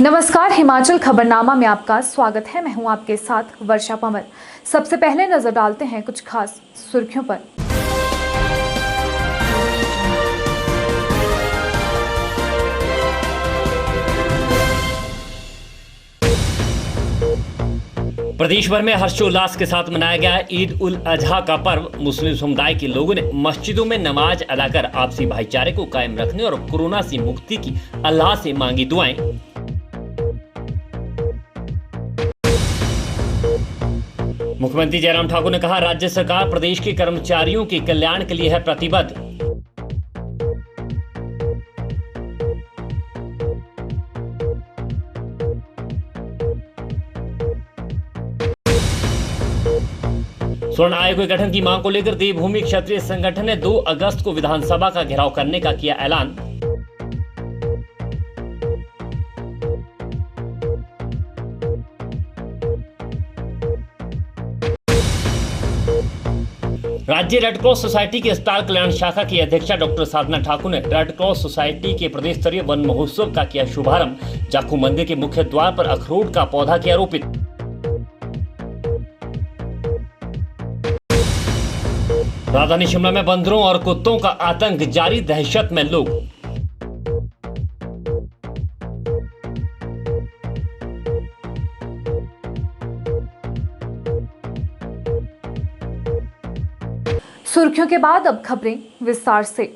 नमस्कार, हिमाचल खबरनामा में आपका स्वागत है। मैं हूं आपके साथ वर्षा पंवर। सबसे पहले नजर डालते हैं कुछ खास सुर्खियों पर। प्रदेश भर में हर्षोल्लास के साथ मनाया गया ईद उल अजहा का पर्व। मुस्लिम समुदाय के लोगों ने मस्जिदों में नमाज अदा कर आपसी भाईचारे को कायम रखने और कोरोना से मुक्ति की अल्लाह से मांगी दुआएं। मुख्यमंत्री जयराम ठाकुर ने कहा, राज्य सरकार प्रदेश के कर्मचारियों के कल्याण के लिए है प्रतिबद्ध। स्वर्ण आयोग के गठन की मांग को लेकर देवभूमि क्षत्रिय संगठन ने 2 अगस्त को विधानसभा का घेराव करने का किया ऐलान। राज्य रेड क्रॉस सोसाइटी की अस्पताल कल्याण शाखा की अध्यक्षा डॉक्टर साधना ठाकुर ने रेड क्रॉस सोसाइटी के प्रदेश स्तरीय वन महोत्सव का किया शुभारंभ। जाखू मंदिर के मुख्य द्वार पर अखरोट का पौधा किया रोपित। राजधानी शिमला में बंदरों और कुत्तों का आतंक जारी, दहशत में लोग। सुर्खियों के बाद अब खबरें विस्तार से।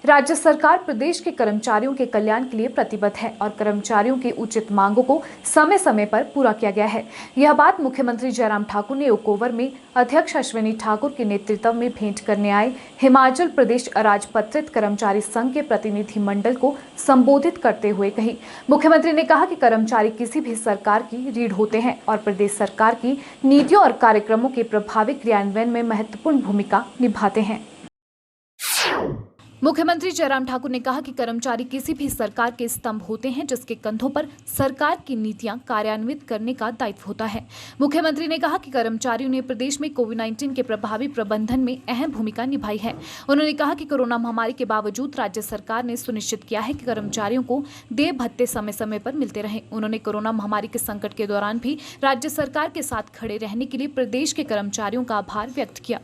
राज्य सरकार प्रदेश के कर्मचारियों के कल्याण के लिए प्रतिबद्ध है और कर्मचारियों की उचित मांगों को समय समय पर पूरा किया गया है। यह बात मुख्यमंत्री जयराम ठाकुर ने ओक ओवर में अध्यक्ष अश्विनी ठाकुर के नेतृत्व में भेंट करने आए हिमाचल प्रदेश अराजपत्रित कर्मचारी संघ के प्रतिनिधि मंडल को संबोधित करते हुए कही। मुख्यमंत्री ने कहा कि कर्मचारी किसी भी सरकार की रीढ़ होते हैं और प्रदेश सरकार की नीतियों और कार्यक्रमों के प्रभावी क्रियान्वयन में महत्वपूर्ण भूमिका निभाते हैं। मुख्यमंत्री जयराम ठाकुर ने कहा कि कर्मचारी किसी भी सरकार के स्तंभ होते हैं जिसके कंधों पर सरकार की नीतियां कार्यान्वित करने का दायित्व होता है। मुख्यमंत्री ने कहा कि कर्मचारियों ने प्रदेश में कोविड-19 के प्रभावी प्रबंधन में अहम भूमिका निभाई है। उन्होंने कहा कि कोरोना महामारी के बावजूद राज्य सरकार ने सुनिश्चित किया है कि कर्मचारियों को देय भत्ते समय समय पर मिलते रहे। उन्होंने कोरोना महामारी के संकट के दौरान भी राज्य सरकार के साथ खड़े रहने के लिए प्रदेश के कर्मचारियों का आभार व्यक्त किया।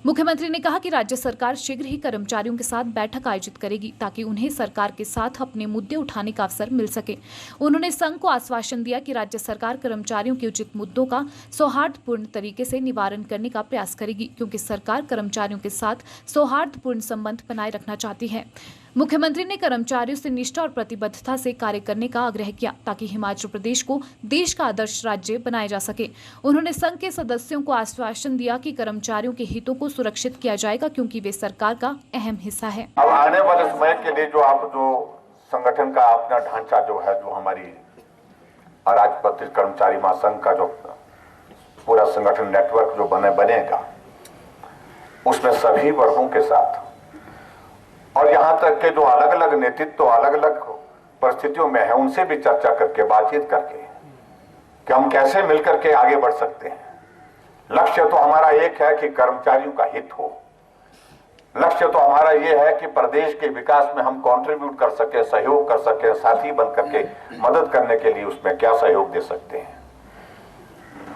मुख्यमंत्री ने कहा कि राज्य सरकार शीघ्र ही कर्मचारियों के साथ बैठक आयोजित करेगी ताकि उन्हें सरकार के साथ अपने मुद्दे उठाने का अवसर मिल सके। उन्होंने संघ को आश्वासन दिया कि राज्य सरकार कर्मचारियों के उचित मुद्दों का सौहार्दपूर्ण तरीके से निवारण करने का प्रयास करेगी, क्योंकि सरकार कर्मचारियों के साथ सौहार्दपूर्ण संबंध बनाए रखना चाहती है। मुख्यमंत्री ने कर्मचारियों से निष्ठा और प्रतिबद्धता से कार्य करने का आग्रह किया ताकि हिमाचल प्रदेश को देश का आदर्श राज्य बनाया जा सके। उन्होंने संघ के सदस्यों को आश्वासन दिया कि कर्मचारियों के हितों को सुरक्षित किया जाएगा, क्योंकि वे सरकार का अहम हिस्सा है। अब आने वाले समय के लिए जो संगठन का अपना ढांचा जो है, जो हमारी अराजपत्रित कर्मचारी महासंघ का जो पूरा संगठन नेटवर्क जो बनेगा, उसमें सभी वर्गों के साथ और यहाँ तक के जो अलग अलग नेतृत्व अलग अलग परिस्थितियों में है, उनसे भी चर्चा करके बातचीत करके कि हम कैसे मिलकर के आगे बढ़ सकते हैं। लक्ष्य तो हमारा एक है कि कर्मचारियों का हित हो। लक्ष्य तो हमारा ये है कि प्रदेश के विकास में हम कंट्रीब्यूट कर सके, सहयोग कर सके, साथी बन करके मदद करने के लिए उसमें क्या सहयोग दे सकते हैं।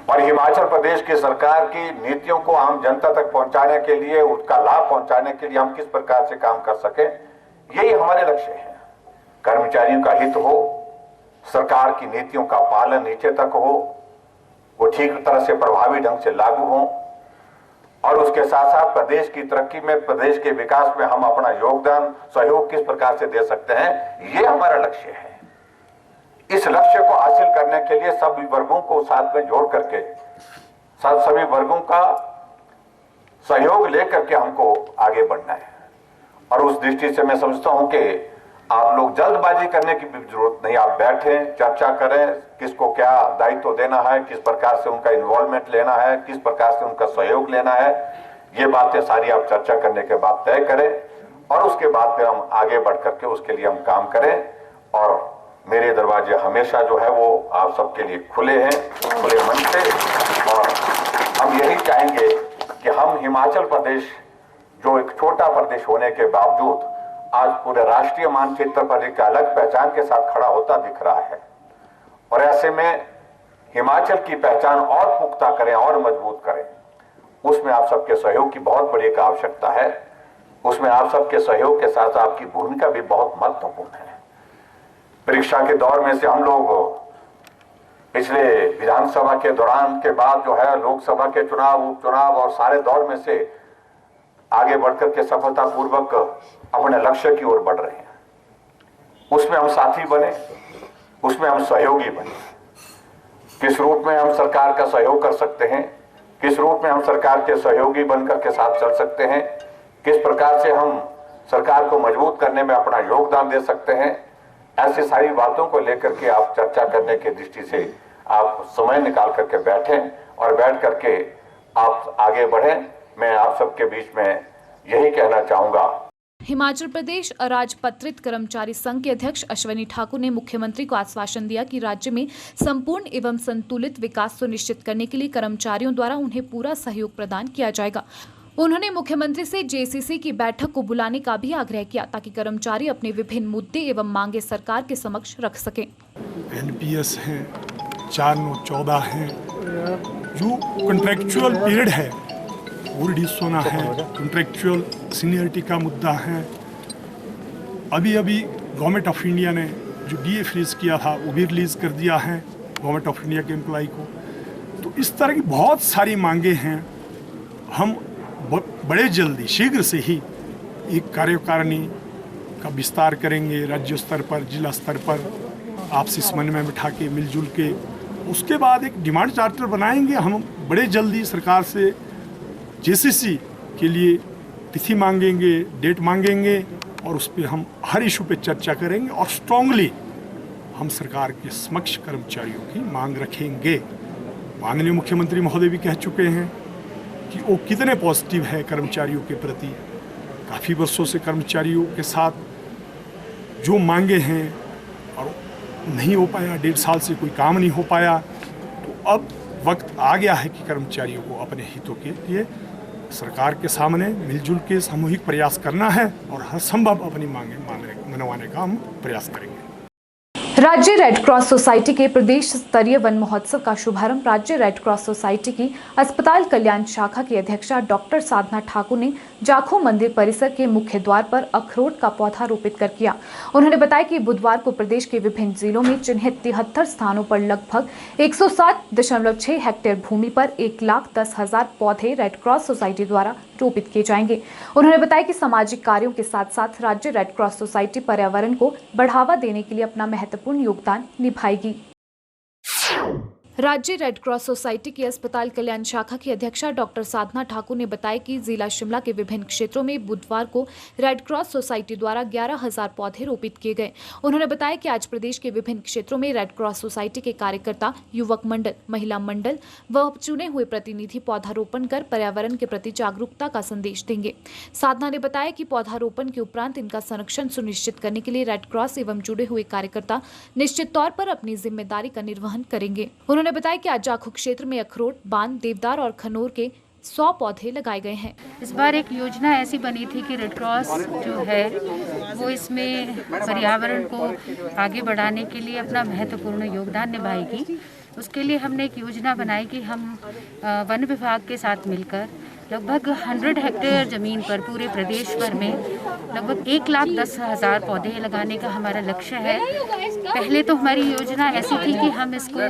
और हिमाचल प्रदेश की सरकार की नीतियों को आम जनता तक पहुंचाने के लिए, उसका लाभ पहुंचाने के लिए हम किस प्रकार से काम कर सके, यही हमारे लक्ष्य है। कर्मचारियों का हित हो, सरकार की नीतियों का पालन नीचे तक हो, वो ठीक तरह से प्रभावी ढंग से लागू हो और उसके साथ साथ प्रदेश की तरक्की में, प्रदेश के विकास में हम अपना योगदान सहयोग किस प्रकार से दे सकते हैं, ये हमारा लक्ष्य है। इस लक्ष्य को हासिल करने के लिए सभी वर्गों को साथ में जोड़ करके, सभी वर्गों का सहयोग लेकर के हमको आगे बढ़ना है। और उस दृष्टि से मैं समझता हूं कि आप लोग जल्दबाजी करने की भी जरूरत नहीं। आप बैठें, चर्चा करें, किसको क्या दायित्व देना है, किस प्रकार से उनका इन्वॉल्वमेंट लेना है, किस प्रकार से उनका सहयोग लेना है, ये बातें सारी आप चर्चा करने के बाद तय करें और उसके बाद फिर हम आगे बढ़ करके उसके लिए हम काम करें। और मेरे दरवाजे हमेशा जो है वो आप सबके लिए खुले हैं, खुले मन से। और हम यही चाहेंगे कि हम हिमाचल प्रदेश, जो एक छोटा प्रदेश होने के बावजूद आज पूरे राष्ट्रीय मानचित्र पर एक अलग पहचान के साथ खड़ा होता दिख रहा है, और ऐसे में हिमाचल की पहचान और पुख्ता करें और मजबूत करें, उसमें आप सबके सहयोग की बहुत बड़ी एक आवश्यकता है। उसमें आप सबके सहयोग के साथ आपकी भूमिका भी बहुत महत्वपूर्ण है। परीक्षा के दौर में से हम लोग पिछले विधानसभा के दौरान के बाद जो है लोकसभा के चुनाव, उपचुनाव और सारे दौर में से आगे बढ़कर के सफलतापूर्वक अपने लक्ष्य की ओर बढ़ रहे हैं। उसमें हम साथी बने, उसमें हम सहयोगी बने। किस रूप में हम सरकार का सहयोग कर सकते हैं, किस रूप में हम सरकार के सहयोगी बनकर के साथ चल सकते हैं, किस प्रकार से हम सरकार को मजबूत करने में अपना योगदान दे सकते हैं, ऐसी सारी बातों को लेकर के आप चर्चा करने की दृष्टि से आप समय निकाल करके बैठें और बैठ करके आप आगे बढ़ें। मैं आप सबके बीच में यही कहना चाहूंगा। हिमाचल प्रदेश अराजपत्रित कर्मचारी संघ के अध्यक्ष अश्वनी ठाकुर ने मुख्यमंत्री को आश्वासन दिया कि राज्य में संपूर्ण एवं संतुलित विकास सुनिश्चित करने के लिए कर्मचारियों द्वारा उन्हें पूरा सहयोग प्रदान किया जाएगा। उन्होंने मुख्यमंत्री से जेसीसी की बैठक को बुलाने का भी आग्रह किया ताकि कर्मचारी अपने विभिन्न मुद्दे एवं मांगे सरकार के समक्ष रख सकें। एनपीएस है, 4/9/14 है, जो कॉन्ट्रेक्चुअल पीरियड है वो रिड्यूस होना है, कॉन्ट्रेक्चुअल सीनियरिटी का मुद्दा है। अभी गवर्नमेंट ऑफ इंडिया ने जो डीए फ्रीज किया था वो भी रिलीज़ कर दिया है गवर्नमेंट ऑफ इंडिया के एम्प्लॉय को। तो इस तरह की बहुत सारी मांगे हैं। हम बड़े जल्दी शीघ्र से ही एक कार्यकारिणी का विस्तार करेंगे, राज्य स्तर पर, जिला स्तर पर आपसी समन्वय बिठा के मिलजुल के। उसके बाद एक डिमांड चार्टर बनाएंगे। हम बड़े जल्दी सरकार से जेसीसी के लिए तिथि मांगेंगे, डेट मांगेंगे और उस पर हम हर इशू पे चर्चा करेंगे और स्ट्रांगली हम सरकार के समक्ष कर्मचारियों की मांग रखेंगे। माननीय मुख्यमंत्री महोदय भी कह चुके हैं कि वो कितने पॉजिटिव है कर्मचारियों के प्रति। काफ़ी वर्षों से कर्मचारियों के साथ जो मांगे हैं और नहीं हो पाया, 1.5 साल से कोई काम नहीं हो पाया, तो अब वक्त आ गया है कि कर्मचारियों को अपने हितों के लिए सरकार के सामने मिलजुल के सामूहिक प्रयास करना है और हर संभव अपनी मांगे मनवाने का हम प्रयास करेंगे। राज्य रेड क्रॉस सोसाइटी के प्रदेश स्तरीय वन महोत्सव का शुभारंभ राज्य रेड क्रॉस सोसाइटी की अस्पताल कल्याण शाखा की अध्यक्षा डॉक्टर साधना ठाकुर ने जाखू मंदिर परिसर के मुख्य द्वार पर अखरोट का पौधा रोपित कर किया। उन्होंने बताया कि बुधवार को प्रदेश के विभिन्न जिलों में चिन्हित 73 स्थानों पर लगभग 107.6 हेक्टेयर भूमि पर 1,10,000 पौधे रेड क्रॉस सोसाइटी द्वारा रोपित किए जाएंगे। उन्होंने बताया कि सामाजिक कार्यों के साथ साथ राज्य रेड क्रॉस सोसाइटी पर्यावरण को बढ़ावा देने के लिए अपना महत्वपूर्ण योगदान निभाएगी। राज्य रेड क्रॉस सोसाइटी की अस्पताल कल्याण शाखा की अध्यक्षा डॉक्टर साधना ठाकुर ने बताया कि जिला शिमला के विभिन्न क्षेत्रों में बुधवार को रेड क्रॉस सोसाइटी द्वारा 11,000 पौधे रोपित किए गए। उन्होंने बताया कि आज प्रदेश के विभिन्न क्षेत्रों में रेड क्रॉस सोसाइटी के कार्यकर्ता, युवक मंडल, महिला मंडल व चुने हुए प्रतिनिधि पौधारोपण कर पर्यावरण के प्रति जागरूकता का संदेश देंगे। साधना ने बताया कि पौधारोपण के उपरांत इनका संरक्षण सुनिश्चित करने के लिए रेड क्रॉस एवं जुड़े हुए कार्यकर्ता निश्चित तौर पर अपनी जिम्मेदारी का निर्वहन करेंगे। उन्होंने बताया कि आज जाखू क्षेत्र में अखरोट, बान, देवदार और खनौर के 100 पौधे लगाए गए हैं। इस बार एक योजना ऐसी बनी थी कि रेड क्रॉस जो है वो इसमें पर्यावरण को आगे बढ़ाने के लिए अपना महत्वपूर्ण योगदान निभाएगी। उसके लिए हमने एक योजना बनाई कि हम वन विभाग के साथ मिलकर लगभग 100 हेक्टेयर ज़मीन पर पूरे प्रदेश भर में लगभग 1,10,000 पौधे लगाने का हमारा लक्ष्य है। पहले तो हमारी योजना ऐसी थी कि हम इसको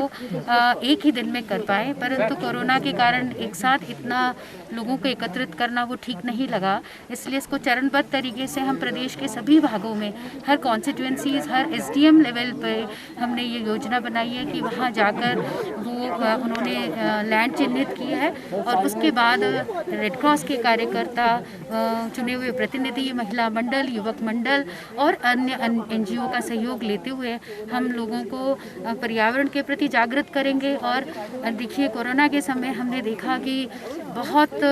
एक ही दिन में कर पाए, परंतु कोरोना के कारण एक साथ इतना लोगों को एकत्रित करना वो ठीक नहीं लगा। इसलिए इसको चरणबद्ध तरीके से हम प्रदेश के सभी भागों में, हर कॉन्स्टिट्यूंसीज, हर SDM लेवल पे हमने ये योजना बनाई है कि वहाँ जाकर वो उन्होंने लैंड चिन्हित किया है और उसके बाद रेड क्रॉस के कार्यकर्ता, चुने हुए प्रतिनिधि, महिला मंडल, युवक मंडल और अन्य NGO का सहयोग लेते हुए हम लोगों को पर्यावरण के प्रति जागृत करेंगे। और देखिए, कोरोना के समय हमने देखा कि बहुत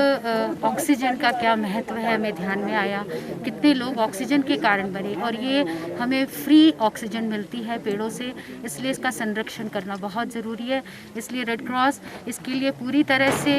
ऑक्सीजन का क्या महत्व है, हमें ध्यान में आया कितने लोग ऑक्सीजन के कारण बने और ये हमें फ्री ऑक्सीजन मिलती है पेड़ों से, इसलिए इसका संरक्षण करना बहुत ज़रूरी है। इसलिए रेड क्रॉस इसके लिए पूरी तरह से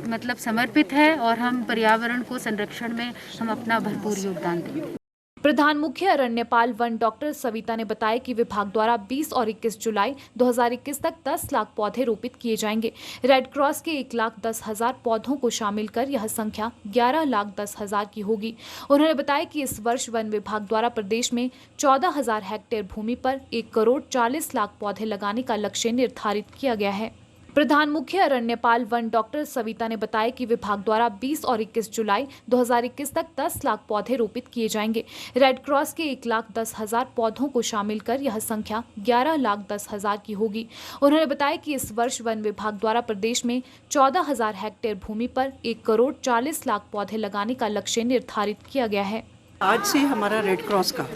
मतलब समर्पित है और हम पर्यावरण को संरक्षण में हम अपना भरपूर योगदान देंगे। प्रधान मुख्य अरण्यपाल वन डॉक्टर सविता ने बताया कि विभाग द्वारा 20 और 21 जुलाई 2021 तक 10 लाख पौधे रोपित किए जाएंगे। रेड क्रॉस के 1,10,000 पौधों को शामिल कर यह संख्या 11,10,000 की होगी। उन्होंने बताया कि इस वर्ष वन विभाग द्वारा प्रदेश में 14,000 हेक्टेयर भूमि पर 1,40,00,000 पौधे लगाने का लक्ष्य निर्धारित किया गया है। प्रधान मुख्य अरण्यपाल वन डॉक्टर सविता ने बताया कि विभाग द्वारा 20 और 21 जुलाई 2021 तक 10 लाख पौधे रोपित किए जाएंगे। रेड क्रॉस के 1,10,000 पौधों को शामिल कर यह संख्या 11,10,000 की होगी। उन्होंने बताया कि इस वर्ष वन विभाग द्वारा प्रदेश में 14,000 हेक्टेयर भूमि पर 1,40,00,000 पौधे लगाने का लक्ष्य निर्धारित किया गया है। आज से हमारा रेड क्रॉस का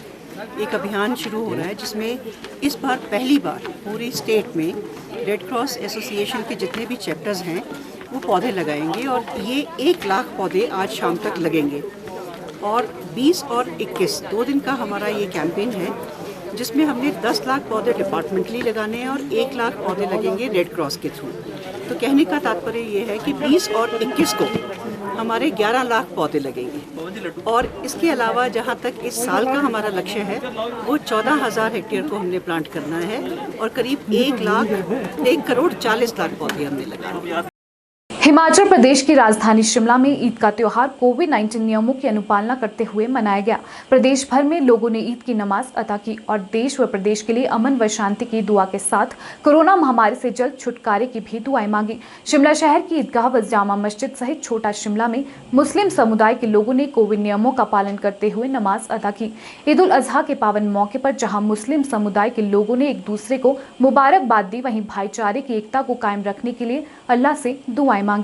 एक अभियान शुरू हो रहा है, जिसमें इस बार पहली बार पूरी स्टेट में रेड क्रॉस एसोसिएशन के जितने भी चैप्टर्स हैं वो पौधे लगाएंगे और ये 1 लाख पौधे आज शाम तक लगेंगे। और 20 और 21 2 दिन का हमारा ये कैंपेन है, जिसमें हमने 10 लाख पौधे डिपार्टमेंटली लगाने हैं और 1 लाख पौधे लगेंगे रेड क्रॉस के थ्रू। तो कहने का तात्पर्य ये है कि 20 और 21 को हमारे 11 लाख पौधे लगेंगे। और इसके अलावा जहाँ तक इस साल का हमारा लक्ष्य है वो 14,000 हेक्टेयर को हमने प्लांट करना है और करीब 1,40,00,000 पौधे हमने लगाने। हिमाचल प्रदेश की राजधानी शिमला में ईद का त्योहार कोविड-19 नियमों की अनुपालना करते हुए मनाया गया। प्रदेश भर में लोगों ने ईद की नमाज अदा की और देश व प्रदेश के लिए अमन व शांति की दुआ के साथ कोरोना महामारी से जल्द छुटकारे की भी दुआएं मांगी। शिमला शहर की ईदगाह व जामा मस्जिद सहित छोटा शिमला में मुस्लिम समुदाय के लोगों ने कोविड नियमों का पालन करते हुए नमाज अदा की। ईद उल अजहा के पावन मौके पर जहाँ मुस्लिम समुदाय के लोगों ने एक दूसरे को मुबारकबाद दी, वहीं भाईचारे की एकता को कायम रखने के लिए अल्लाह से दुआएं मांगी।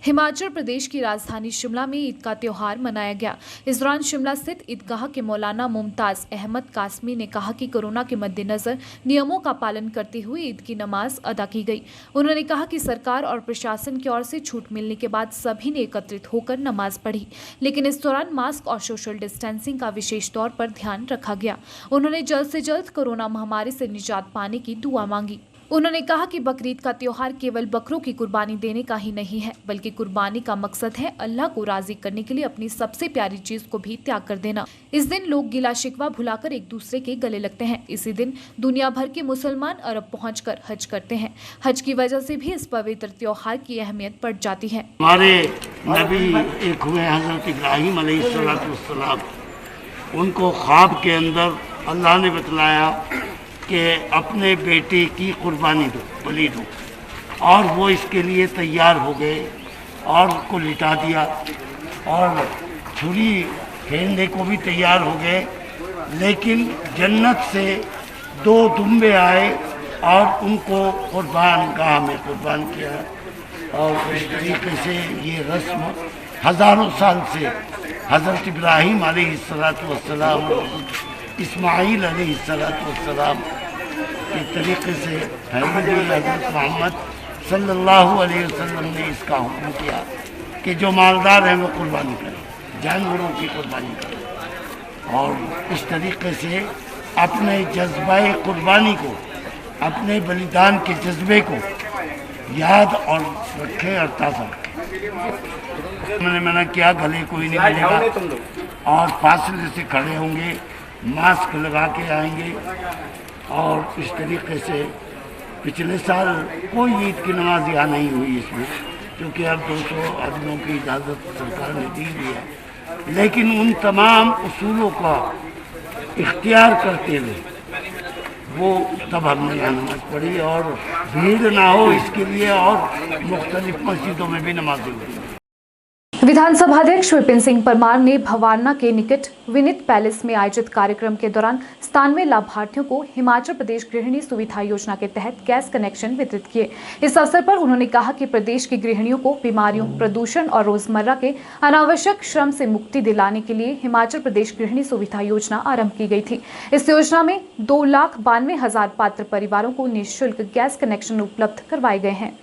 हिमाचल प्रदेश की राजधानी शिमला में ईद का त्योहार मनाया गया। इस दौरान शिमला स्थित ईदगाह के मौलाना मुमताज अहमद कासमी ने कहा कि कोरोना के मद्देनजर नियमों का पालन करते हुए ईद की नमाज अदा की गई। उन्होंने कहा कि सरकार और प्रशासन की ओर से छूट मिलने के बाद सभी ने एकत्रित होकर नमाज पढ़ी, लेकिन इस दौरान मास्क और सोशल डिस्टेंसिंग का विशेष तौर पर ध्यान रखा गया। उन्होंने जल्द से जल्द कोरोना महामारी से निजात पाने की दुआ मांगी। उन्होंने कहा कि बकरीद का त्योहार केवल बकरों की कुर्बानी देने का ही नहीं है, बल्कि कुर्बानी का मकसद है अल्लाह को राजी करने के लिए अपनी सबसे प्यारी चीज को भी त्याग कर देना। इस दिन लोग गिला शिकवा भुलाकर एक दूसरे के गले लगते हैं। इसी दिन दुनिया भर के मुसलमान अरब पहुंचकर हज करते हैं। हज की वजह से भी इस पवित्र त्योहार की अहमियत बढ़ जाती है। हमारे नबी एक हुए हजरत इब्राहीम अलैहिस्सलाम, उनको ख्वाब के अंदर अल्लाह ने बतलाया कि अपने बेटे की कुर्बानी दो, बलि दो, और वो इसके लिए तैयार हो गए और उसको लिटा दिया और छुरी फेरने को भी तैयार हो गए। लेकिन जन्नत से 2 दुम्बे आए और उनको कुर्बान गाह में कुर्बान किया। और इस तरीके से ये रस्म हज़ारों साल से हज़रत इब्राहीम अलैहिस्सलाम, इस्माईल अलैहिस्सलाम के तरीके से हज़रत मोहम्मद सल्लल्लाहु अलैहि वसल्लम ने इसका हुक्म किया कि जो मालदार हैं वो कुर्बानी करें, जानवरों की कुर्बानी करें। और इस तरीके से अपने जज्बाए कुर्बानी को, अपने बलिदान के जज्बे को याद और रखें और ताज़ा रखें। मैंने मना किया, गले कोई नहीं मिलेगा और फासले से खड़े होंगे, मास्क लगा के आएंगे। और इस तरीके से पिछले साल कोई ईद की नमाज यहाँ नहीं हुई इसमें, क्योंकि अब 200 आदमियों की इजाज़त सरकार ने दी हुई है। लेकिन उन तमाम उसूलों का इख्तियार करते हुए वो तब हमने यहाँ नमाज पढ़ी और भीड़ ना हो इसके लिए और मुख्तलिफ मस्जिदों में भी नमाज़ें हुई। विधानसभा अध्यक्ष विपिन सिंह परमार ने भवारना के निकट विनीत पैलेस में आयोजित कार्यक्रम के दौरान 97 लाभार्थियों को हिमाचल प्रदेश गृहिणी सुविधा योजना के तहत गैस कनेक्शन वितरित किए। इस अवसर पर उन्होंने कहा कि प्रदेश की गृहिणियों को बीमारियों, प्रदूषण और रोजमर्रा के अनावश्यक श्रम से मुक्ति दिलाने के लिए हिमाचल प्रदेश गृहिणी सुविधा योजना आरंभ की गई थी। इस योजना में 2,92,000 पात्र परिवारों को निःशुल्क गैस कनेक्शन उपलब्ध करवाए गए हैं।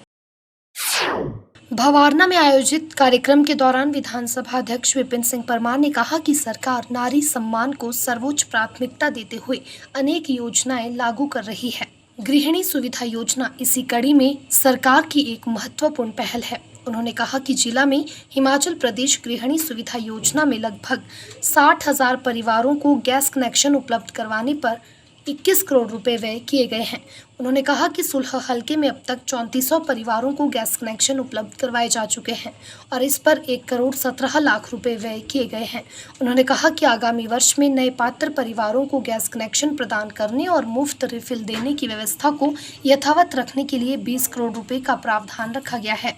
भवारना में आयोजित कार्यक्रम के दौरान विधानसभा अध्यक्ष विपिन सिंह परमार ने कहा कि सरकार नारी सम्मान को सर्वोच्च प्राथमिकता देते हुए अनेक योजनाएं लागू कर रही है। गृहिणी सुविधा योजना इसी कड़ी में सरकार की एक महत्वपूर्ण पहल है। उन्होंने कहा कि जिला में हिमाचल प्रदेश गृहिणी सुविधा योजना में लगभग 60,000 परिवारों को गैस कनेक्शन उपलब्ध करवाने पर 21 करोड़ रुपए व्यय किए गए हैं। उन्होंने कहा कि सुलह हलके में अब तक 3400 परिवारों को गैस कनेक्शन उपलब्ध करवाए जा चुके हैं और इस पर 1 करोड़ 17 लाख रुपए व्यय किए गए हैं। उन्होंने कहा कि आगामी वर्ष में नए पात्र परिवारों को गैस कनेक्शन प्रदान करने और मुफ्त रिफिल देने की व्यवस्था को यथावत रखने के लिए 20 करोड़ रुपए का प्रावधान रखा गया है।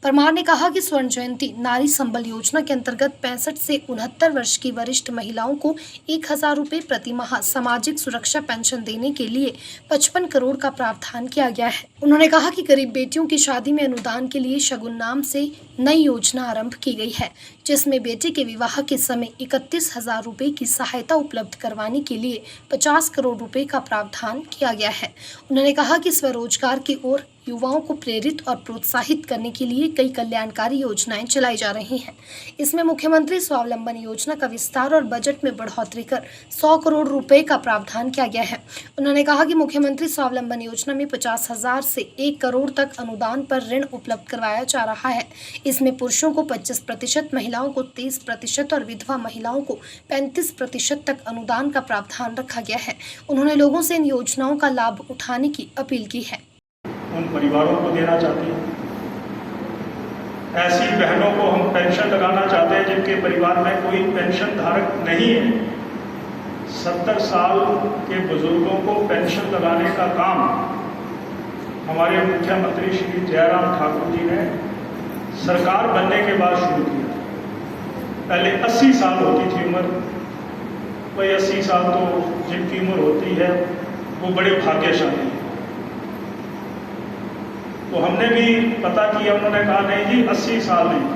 परमार ने कहा कि स्वर्ण जयंती नारी संबल योजना के अंतर्गत 65 से 69 वर्ष की वरिष्ठ महिलाओं को 1000 रुपए प्रति माह सामाजिक सुरक्षा पेंशन देने के लिए 55 करोड़ का प्रावधान किया गया है। उन्होंने कहा कि गरीब बेटियों की शादी में अनुदान के लिए शगुन नाम से नई योजना आरंभ की गई है, जिसमें बेटे के विवाह के समय 31,000 रुपए की सहायता उपलब्ध करवाने के लिए 50 करोड़ रुपए का प्रावधान किया गया है। उन्होंने कहा कि स्वरोजगार की ओर युवाओं को प्रेरित और प्रोत्साहित करने के लिए कई कल्याणकारी योजनाएं चलाई जा रही हैं। इसमें मुख्यमंत्री स्वावलंबन योजना का विस्तार और बजट में बढ़ोतरी कर 100 करोड़ रुपए का प्रावधान किया गया है। उन्होंने कहा कि मुख्यमंत्री स्वावलंबन योजना में 50,000 से 1 करोड़ तक अनुदान पर ऋण उपलब्ध करवाया जा रहा है। इसमें पुरुषों को 25%, महिलाओं को 30% और विधवा महिलाओं को 35% तक अनुदान का प्रावधान रखा गया है। उन्होंने लोगों से इन योजनाओं का लाभ उठाने की अपील की है। उन परिवारों को देना चाहते हैं, ऐसी बहनों को हम पेंशन लगाना चाहते हैं जिनके परिवार में कोई पेंशन धारक नहीं है। 70 साल के बुजुर्गों को पेंशन लगाने का काम हमारे मुख्यमंत्री श्री जयराम ठाकुर जी ने सरकार बनने के बाद शुरू किया। पहले 80 साल होती थी उम्र, भाई 80 साल तो जिनकी उम्र होती है वो बड़े भाग्यशाली हैं। तो हमने भी पता किया, उन्होंने कहा नहीं जी 80 साल नहीं,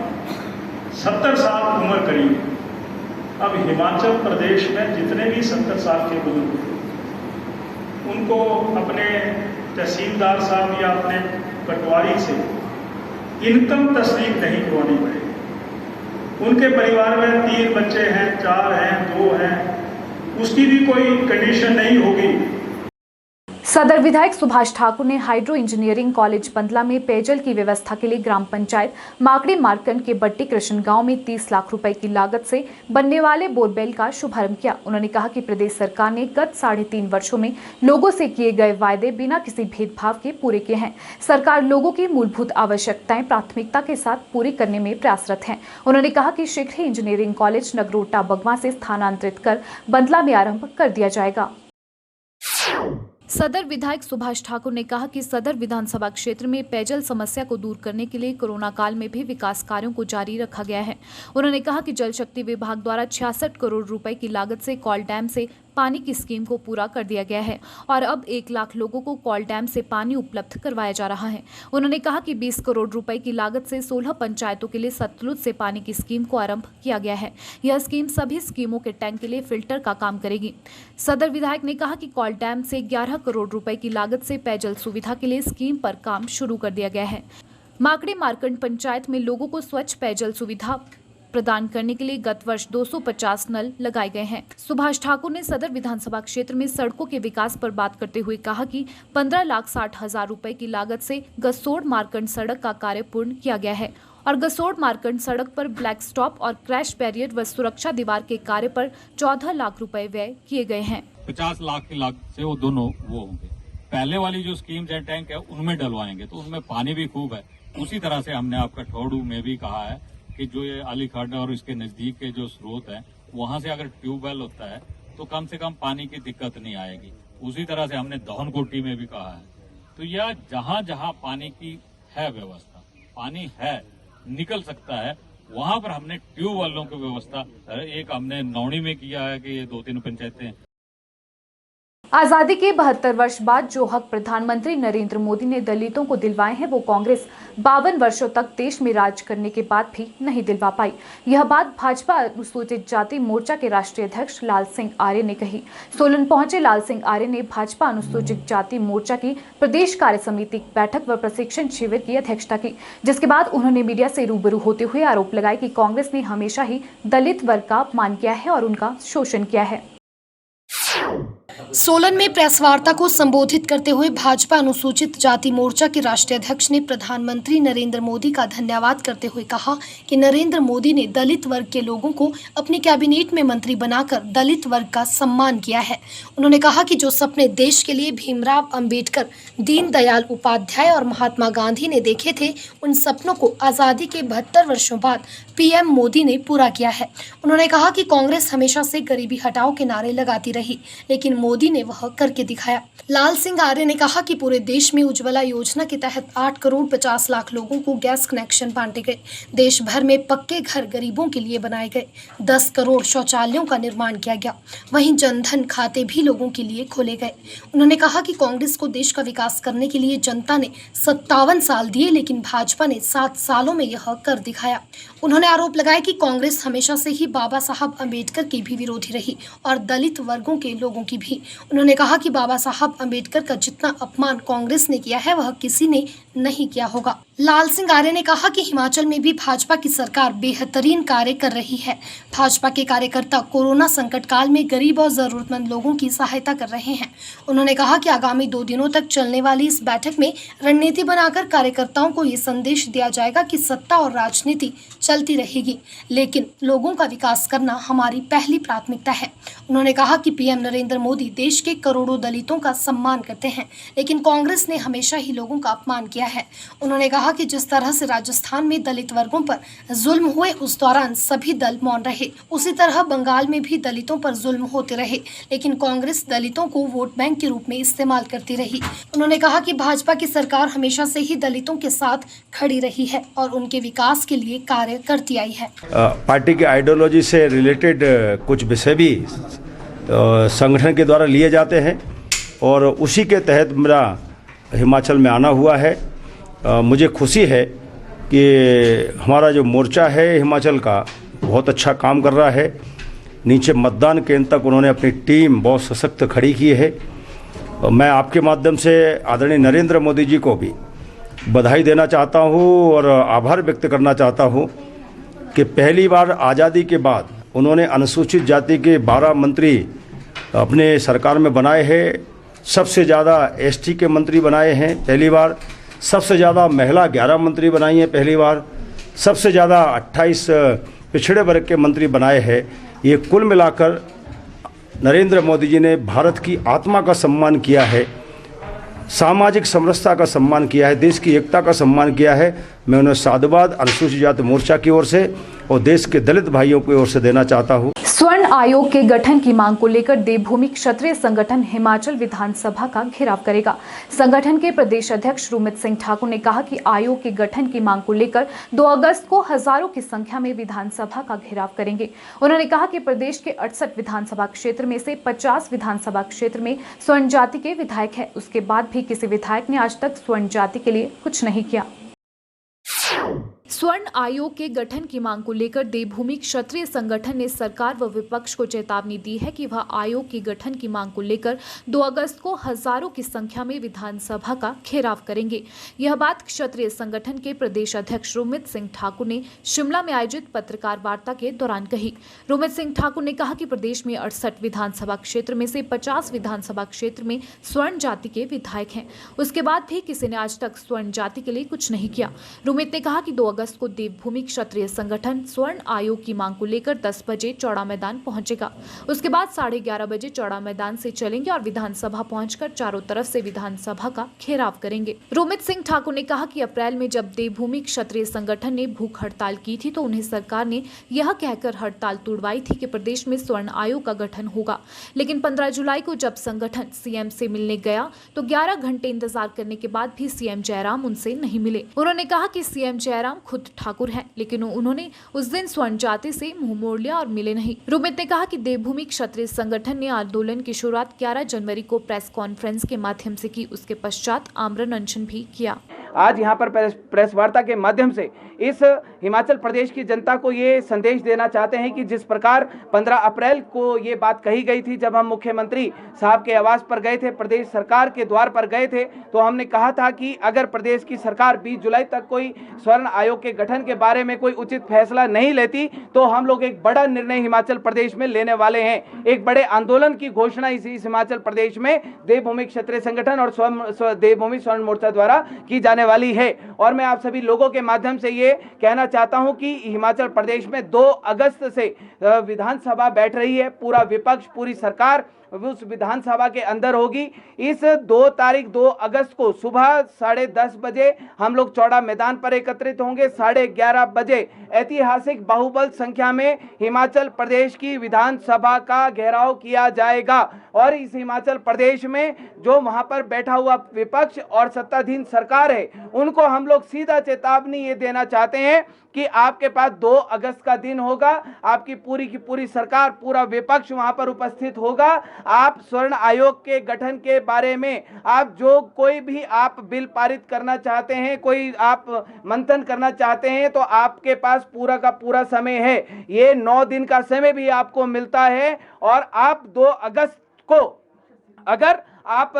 70 साल उम्र करीब। अब हिमाचल प्रदेश में जितने भी 70 साल के बुजुर्ग हैं उनको अपने तहसीलदार साहब या अपने पटवारी से इनकम तस्दीक नहीं करवानी पड़ेगी। उनके परिवार में 3 बच्चे हैं, 4 हैं, 2 हैं, उसकी भी कोई कंडीशन नहीं होगी। सदर विधायक सुभाष ठाकुर ने हाइड्रो इंजीनियरिंग कॉलेज बंदला में पेयजल की व्यवस्था के लिए ग्राम पंचायत माकड़ी मार्कंड के बट्टी कृष्ण गांव में 30 लाख रुपए की लागत से बनने वाले बोरवेल का शुभारंभ किया। उन्होंने कहा कि प्रदेश सरकार ने गत 3.5 वर्षों में लोगों से किए गए वायदे बिना किसी भेदभाव के पूरे किए हैं। सरकार लोगों की मूलभूत आवश्यकताएं प्राथमिकता के साथ पूरी करने में प्रयासरत है। उन्होंने कहा कि शीघ्र ही इंजीनियरिंग कॉलेज नगरोटा बगवा से स्थानांतरित कर बंदला में आरंभ कर दिया जाएगा। सदर विधायक सुभाष ठाकुर ने कहा कि सदर विधानसभा क्षेत्र में पेयजल समस्या को दूर करने के लिए कोरोना काल में भी विकास कार्यों को जारी रखा गया है। उन्होंने कहा कि जल शक्ति विभाग द्वारा 66 करोड़ रुपए की लागत से कॉल डैम से पानी की स्कीम को पूरा कर दिया गया है और अब 1 लाख लोगों को कॉल डैम से पानी उपलब्ध करवाया जा रहा है। उन्होंने कहा कि 20 करोड़ रुपए की लागत से 16 पंचायतों के लिए सतलुज से पानी की स्कीम को आरंभ किया गया है। यह स्कीम सभी स्कीमों के टैंक के लिए फिल्टर का काम करेगी। सदर विधायक ने कहा कि कॉल डैम से 11 करोड़ रुपए की लागत से पेयजल सुविधा के लिए स्कीम पर काम शुरू कर दिया गया है। माकड़ी मार्कंड पंचायत में लोगों को स्वच्छ पेयजल सुविधा प्रदान करने के लिए गत वर्ष 250 नल लगाए गए हैं। सुभाष ठाकुर ने सदर विधानसभा क्षेत्र में सड़कों के विकास पर बात करते हुए कहा कि 15,60,000 रुपए की लागत से गसोड़ मार्कंड सड़क का कार्य पूर्ण किया गया है और गसोड़ मार्कंड सड़क पर ब्लैक स्टॉप और क्रैश बैरियर व सुरक्षा दीवार के कार्य पर 14 लाख रुपए व्यय किए गए हैं। 50 लाख की लागत से वो दोनों वो होंगे। पहले वाली जो स्कीम्स है टैंक है उनमें डलवाएंगे तो उसमें पानी भी खूब है। उसी तरह से हमने आपका ठोड़ू में भी कहा है कि जो ये अलीखड्ड और इसके नजदीक के जो स्रोत है वहां से अगर ट्यूबवेल होता है तो कम से कम पानी की दिक्कत नहीं आएगी। उसी तरह से हमने दहनकोटी में भी कहा है। तो यह जहां जहां पानी की है व्यवस्था, पानी है निकल सकता है, वहां पर हमने ट्यूबवेलों की व्यवस्था, एक हमने नौणी में किया है कि ये 2-3 पंचायतें। आजादी के 72 वर्ष बाद जो हक प्रधानमंत्री नरेंद्र मोदी ने दलितों को दिलवाए हैं वो कांग्रेस 52 वर्षों तक देश में राज करने के बाद भी नहीं दिलवा पाई। यह बात भाजपा अनुसूचित जाति मोर्चा के राष्ट्रीय अध्यक्ष लाल सिंह आर्य ने कही। सोलन पहुंचे लाल सिंह आर्य ने भाजपा अनुसूचित जाति मोर्चा की प्रदेश कार्य समिति बैठक व प्रशिक्षण शिविर की अध्यक्षता की, जिसके बाद उन्होंने मीडिया से रूबरू होते हुए आरोप लगाए कि कांग्रेस ने हमेशा ही दलित वर्ग का अपमान किया है और उनका शोषण किया है। सोलन में प्रेस वार्ता को संबोधित करते हुए भाजपा अनुसूचित जाति मोर्चा के राष्ट्रीय अध्यक्ष ने प्रधानमंत्री नरेंद्र मोदी का धन्यवाद करते हुए कहा कि नरेंद्र मोदी ने दलित वर्ग के लोगों को अपने कैबिनेट में मंत्री बनाकर दलित वर्ग का सम्मान किया है। उन्होंने कहा कि जो सपने देश के लिए भीमराव अंबेडकर, दीनदयाल उपाध्याय और महात्मा गांधी ने देखे थे, उन सपनों को आज़ादी के 72 वर्षों बाद पीएम मोदी ने पूरा किया है। उन्होंने कहा कि कांग्रेस हमेशा से गरीबी हटाओ के नारे लगाती रही, लेकिन मोदी ने वह करके दिखाया। लाल सिंह आर्य ने कहा कि पूरे देश में उज्ज्वला योजना के तहत 8 करोड़ 50 लाख लोगों को गैस कनेक्शन बांटे गए। देश भर में पक्के घर गरीबों के लिए बनाए गए। 10 करोड़ शौचालयों का निर्माण किया गया। वहीं जनधन खाते भी लोगों के लिए खोले गए। उन्होंने कहा कि कांग्रेस को देश का विकास करने के लिए जनता ने 57 साल दिए, लेकिन भाजपा ने 7 सालों में यह कर दिखाया। उन्होंने आरोप लगाया कि कांग्रेस हमेशा से ही बाबा साहब अम्बेडकर की भी विरोधी रही और दलित वर्गों के लोगों की भी। उन्होंने कहा कि बाबा साहब अम्बेडकर का जितना अपमान कांग्रेस ने किया है, वह किसी ने नहीं किया होगा। लाल सिंह आर्य ने कहा कि हिमाचल में भी भाजपा की सरकार बेहतरीन कार्य कर रही है। भाजपा के कार्यकर्ता कोरोना संकट काल में गरीब और जरूरतमंद लोगों की सहायता कर रहे हैं। उन्होंने कहा कि आगामी 2 दिनों तक चलने वाली इस बैठक में रणनीति बनाकर कार्यकर्ताओं को ये संदेश दिया जाएगा कि सत्ता और राजनीति चलती रहेगी, लेकिन लोगों का विकास करना हमारी पहली प्राथमिकता है। उन्होंने कहा कि पीएम नरेंद्र मोदी देश के करोड़ों दलितों का सम्मान करते हैं, लेकिन कांग्रेस ने हमेशा ही लोगों का अपमान किया है। उन्होंने कहा कि जिस तरह से राजस्थान में दलित वर्गों पर जुल्म हुए, उस दौरान सभी दल मौन रहे, उसी तरह बंगाल में भी दलितों पर जुल्म होते रहे, लेकिन कांग्रेस दलितों को वोट बैंक के रूप में इस्तेमाल करती रही। उन्होंने कहा कि भाजपा की सरकार हमेशा से ही दलितों के साथ खड़ी रही है और उनके विकास के लिए कार्य करती आई है। पार्टी के आइडियोलॉजी से रिलेटेड कुछ विषय भी संगठन के द्वारा लिए जाते हैं और उसी के तहत मेरा हिमाचल में आना हुआ है। मुझे खुशी है कि हमारा जो मोर्चा है हिमाचल का बहुत अच्छा काम कर रहा है। नीचे मतदान केंद्र तक उन्होंने अपनी टीम बहुत सशक्त खड़ी की है। मैं आपके माध्यम से आदरणीय नरेंद्र मोदी जी को भी बधाई देना चाहता हूँ और आभार व्यक्त करना चाहता हूँ कि पहली बार आज़ादी के बाद उन्होंने अनुसूचित जाति के 12 मंत्री अपने सरकार में बनाए हैं। सबसे ज़्यादा एसटी के मंत्री बनाए हैं पहली बार। सबसे ज़्यादा महिला 11 मंत्री बनाई हैं पहली बार। सबसे ज़्यादा 28 पिछड़े वर्ग के मंत्री बनाए हैं। ये कुल मिलाकर नरेंद्र मोदी जी ने भारत की आत्मा का सम्मान किया है, सामाजिक समरसता का सम्मान किया है, देश की एकता का सम्मान किया है। मैं उन्हें साधुवाद अनुसूचित जाति मोर्चा की ओर से और देश के दलित भाइयों की ओर से देना चाहता हूँ। स्वर्ण आयोग के गठन की मांग को लेकर देवभूमि क्षत्रिय संगठन हिमाचल विधानसभा का घेराव करेगा। संगठन के प्रदेश अध्यक्ष रोमित सिंह ठाकुर ने कहा कि आयोग के गठन की मांग को लेकर 2 अगस्त को हजारों की संख्या में विधानसभा का घेराव करेंगे। उन्होंने कहा कि प्रदेश के 68 विधानसभा क्षेत्र में से 50 विधानसभा क्षेत्र में स्वर्ण जाति के विधायक है। उसके बाद भी किसी विधायक ने आज तक स्वर्ण जाति के लिए कुछ नहीं किया। स्वर्ण आयोग के गठन की मांग को लेकर देवभूमि क्षत्रिय संगठन ने सरकार व विपक्ष को चेतावनी दी है कि वह आयोग के गठन की मांग को लेकर 2 अगस्त को हजारों की संख्या में विधानसभा का घेराव करेंगे। यह बात क्षत्रिय संगठन के प्रदेश अध्यक्ष रोमित सिंह ठाकुर ने शिमला में आयोजित पत्रकार वार्ता के दौरान कही। रोमित सिंह ठाकुर ने कहा कि प्रदेश में 68 विधानसभा क्षेत्र में से 50 विधानसभा क्षेत्र में स्वर्ण जाति के विधायक हैं। उसके बाद भी किसी ने आज तक स्वर्ण जाति के लिए कुछ नहीं किया। रोमित ने कहा कि 2 अगस्त को देवभूमि क्षत्रिय संगठन स्वर्ण आयोग की मांग को लेकर 10 बजे चौड़ा मैदान पहुंचेगा। उसके बाद 11:30 बजे चौड़ा मैदान से चलेंगे और विधानसभा पहुंचकर चारों तरफ से विधानसभा का घेराव करेंगे। रोमित सिंह ठाकुर ने कहा कि अप्रैल में जब देवभूमि क्षत्रिय संगठन ने भूख हड़ताल की थी तो उन्हें सरकार ने यह कहकर हड़ताल तुड़वाई थी कि प्रदेश में स्वर्ण आयोग का गठन होगा, लेकिन 15 जुलाई को जब संगठन सीएम से मिलने गया तो 11 घंटे इंतजार करने के बाद भी सीएम जयराम उनसे नहीं मिले। उन्होंने कहा कि सीएम जयराम खुद ठाकुर हैं, लेकिन उन्होंने उस दिन स्वर्ण जाति से मुंह मोड़ लिया और मिले नहीं। रोमित ने कहा कि देवभूमि क्षत्रिय संगठन ने आंदोलन की शुरुआत 11 जनवरी को प्रेस कॉन्फ्रेंस के माध्यम से की। उसके पश्चात आमरण अनशन भी किया। आज यहाँ पर प्रेस वार्ता के माध्यम से इस हिमाचल प्रदेश की जनता को ये संदेश देना चाहते हैं कि जिस प्रकार 15 अप्रैल को ये बात कही गई थी, जब हम मुख्यमंत्री साहब के आवास पर गए थे, प्रदेश सरकार के द्वार पर गए थे, तो हमने कहा था कि अगर प्रदेश की सरकार 20 जुलाई तक कोई स्वर्ण आयोग के गठन के बारे में कोई उचित फैसला नहीं लेती तो हम लोग एक बड़ा निर्णय हिमाचल प्रदेश में लेने वाले हैं। एक बड़े आंदोलन की घोषणा इस हिमाचल प्रदेश में देवभूमि क्षत्रिय संगठन और देवभूमि स्वर्ण मोर्चा द्वारा की जाने वाली है। और मैं आप सभी लोगों के माध्यम से ये कहना चाहता हूं कि हिमाचल प्रदेश में 2 अगस्त से विधानसभा बैठ रही है। पूरा विपक्ष, पूरी सरकार उस विधानसभा के अंदर होगी। इस 2 अगस्त को सुबह 10:30 बजे हम लोग चौड़ा मैदान पर एकत्रित होंगे। 11:30 बजे ऐतिहासिक बाहुबल संख्या में हिमाचल प्रदेश की विधानसभा का घेराव किया जाएगा और इस हिमाचल प्रदेश में जो वहां पर बैठा हुआ विपक्ष और सत्ताधीन सरकार है, उनको हम लोग सीधा चेतावनी ये देना चाहते हैं कि आपके पास 2 अगस्त का दिन होगा, आपकी पूरी की पूरी सरकार, पूरा विपक्ष वहां पर उपस्थित होगा। आप स्वर्ण आयोग के गठन के बारे में आप जो कोई भी आप बिल पारित करना चाहते हैं, कोई आप मंथन करना चाहते हैं, तो आपके पास पूरा का पूरा समय है। ये 9 दिन का समय भी आपको मिलता है और आप 2 अगस्त को अगर आप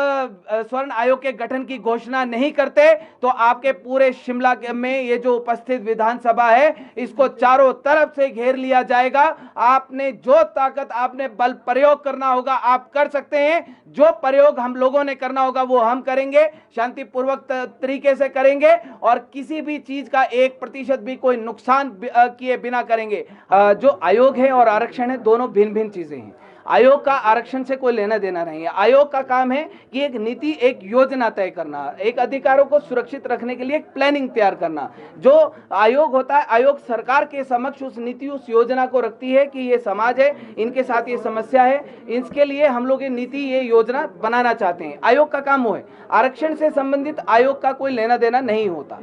स्वर्ण आयोग के गठन की घोषणा नहीं करते तो आपके पूरे शिमला में ये जो उपस्थित विधानसभा है, इसको चारों तरफ से घेर लिया जाएगा। आपने जो ताकत, आपने बल प्रयोग करना होगा, आप कर सकते हैं। जो प्रयोग हम लोगों ने करना होगा वो हम करेंगे, शांतिपूर्वक तरीके से करेंगे और किसी भी चीज का 1% भी कोई नुकसान किए बिना करेंगे। जो आयोग है और आरक्षण है, दोनों भिन्न भिन्न चीजें हैं। आयोग का आरक्षण से कोई लेना देना नहीं है। आयोग का काम है कि एक नीति, एक योजना तय करना, एक अधिकारों को सुरक्षित रखने के लिए एक प्लानिंग तैयार करना। जो आयोग होता है, आयोग सरकार के समक्ष उस नीति, उस योजना को रखती है कि ये समाज है, इनके साथ ये समस्या है, इसके लिए हम लोग ये नीति, ये योजना बनाना चाहते हैं। आयोग का काम वो है। आरक्षण से संबंधित आयोग का कोई लेना देना नहीं होता।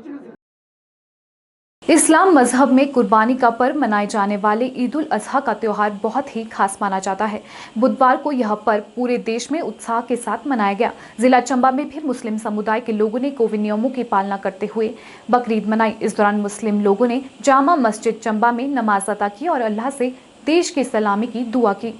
इस्लाम मजहब में कुर्बानी का पर्व मनाए जाने वाले ईद उल अजहा का त्यौहार बहुत ही खास माना जाता है। बुधवार को यह पर्व पूरे देश में उत्साह के साथ मनाया गया। जिला चंबा में भी मुस्लिम समुदाय के लोगों ने कोविड नियमों की पालना करते हुए बकरीद मनाई। इस दौरान मुस्लिम लोगों ने जामा मस्जिद चंबा में नमाज अदा की और अल्लाह से देश की सलामी की दुआ की।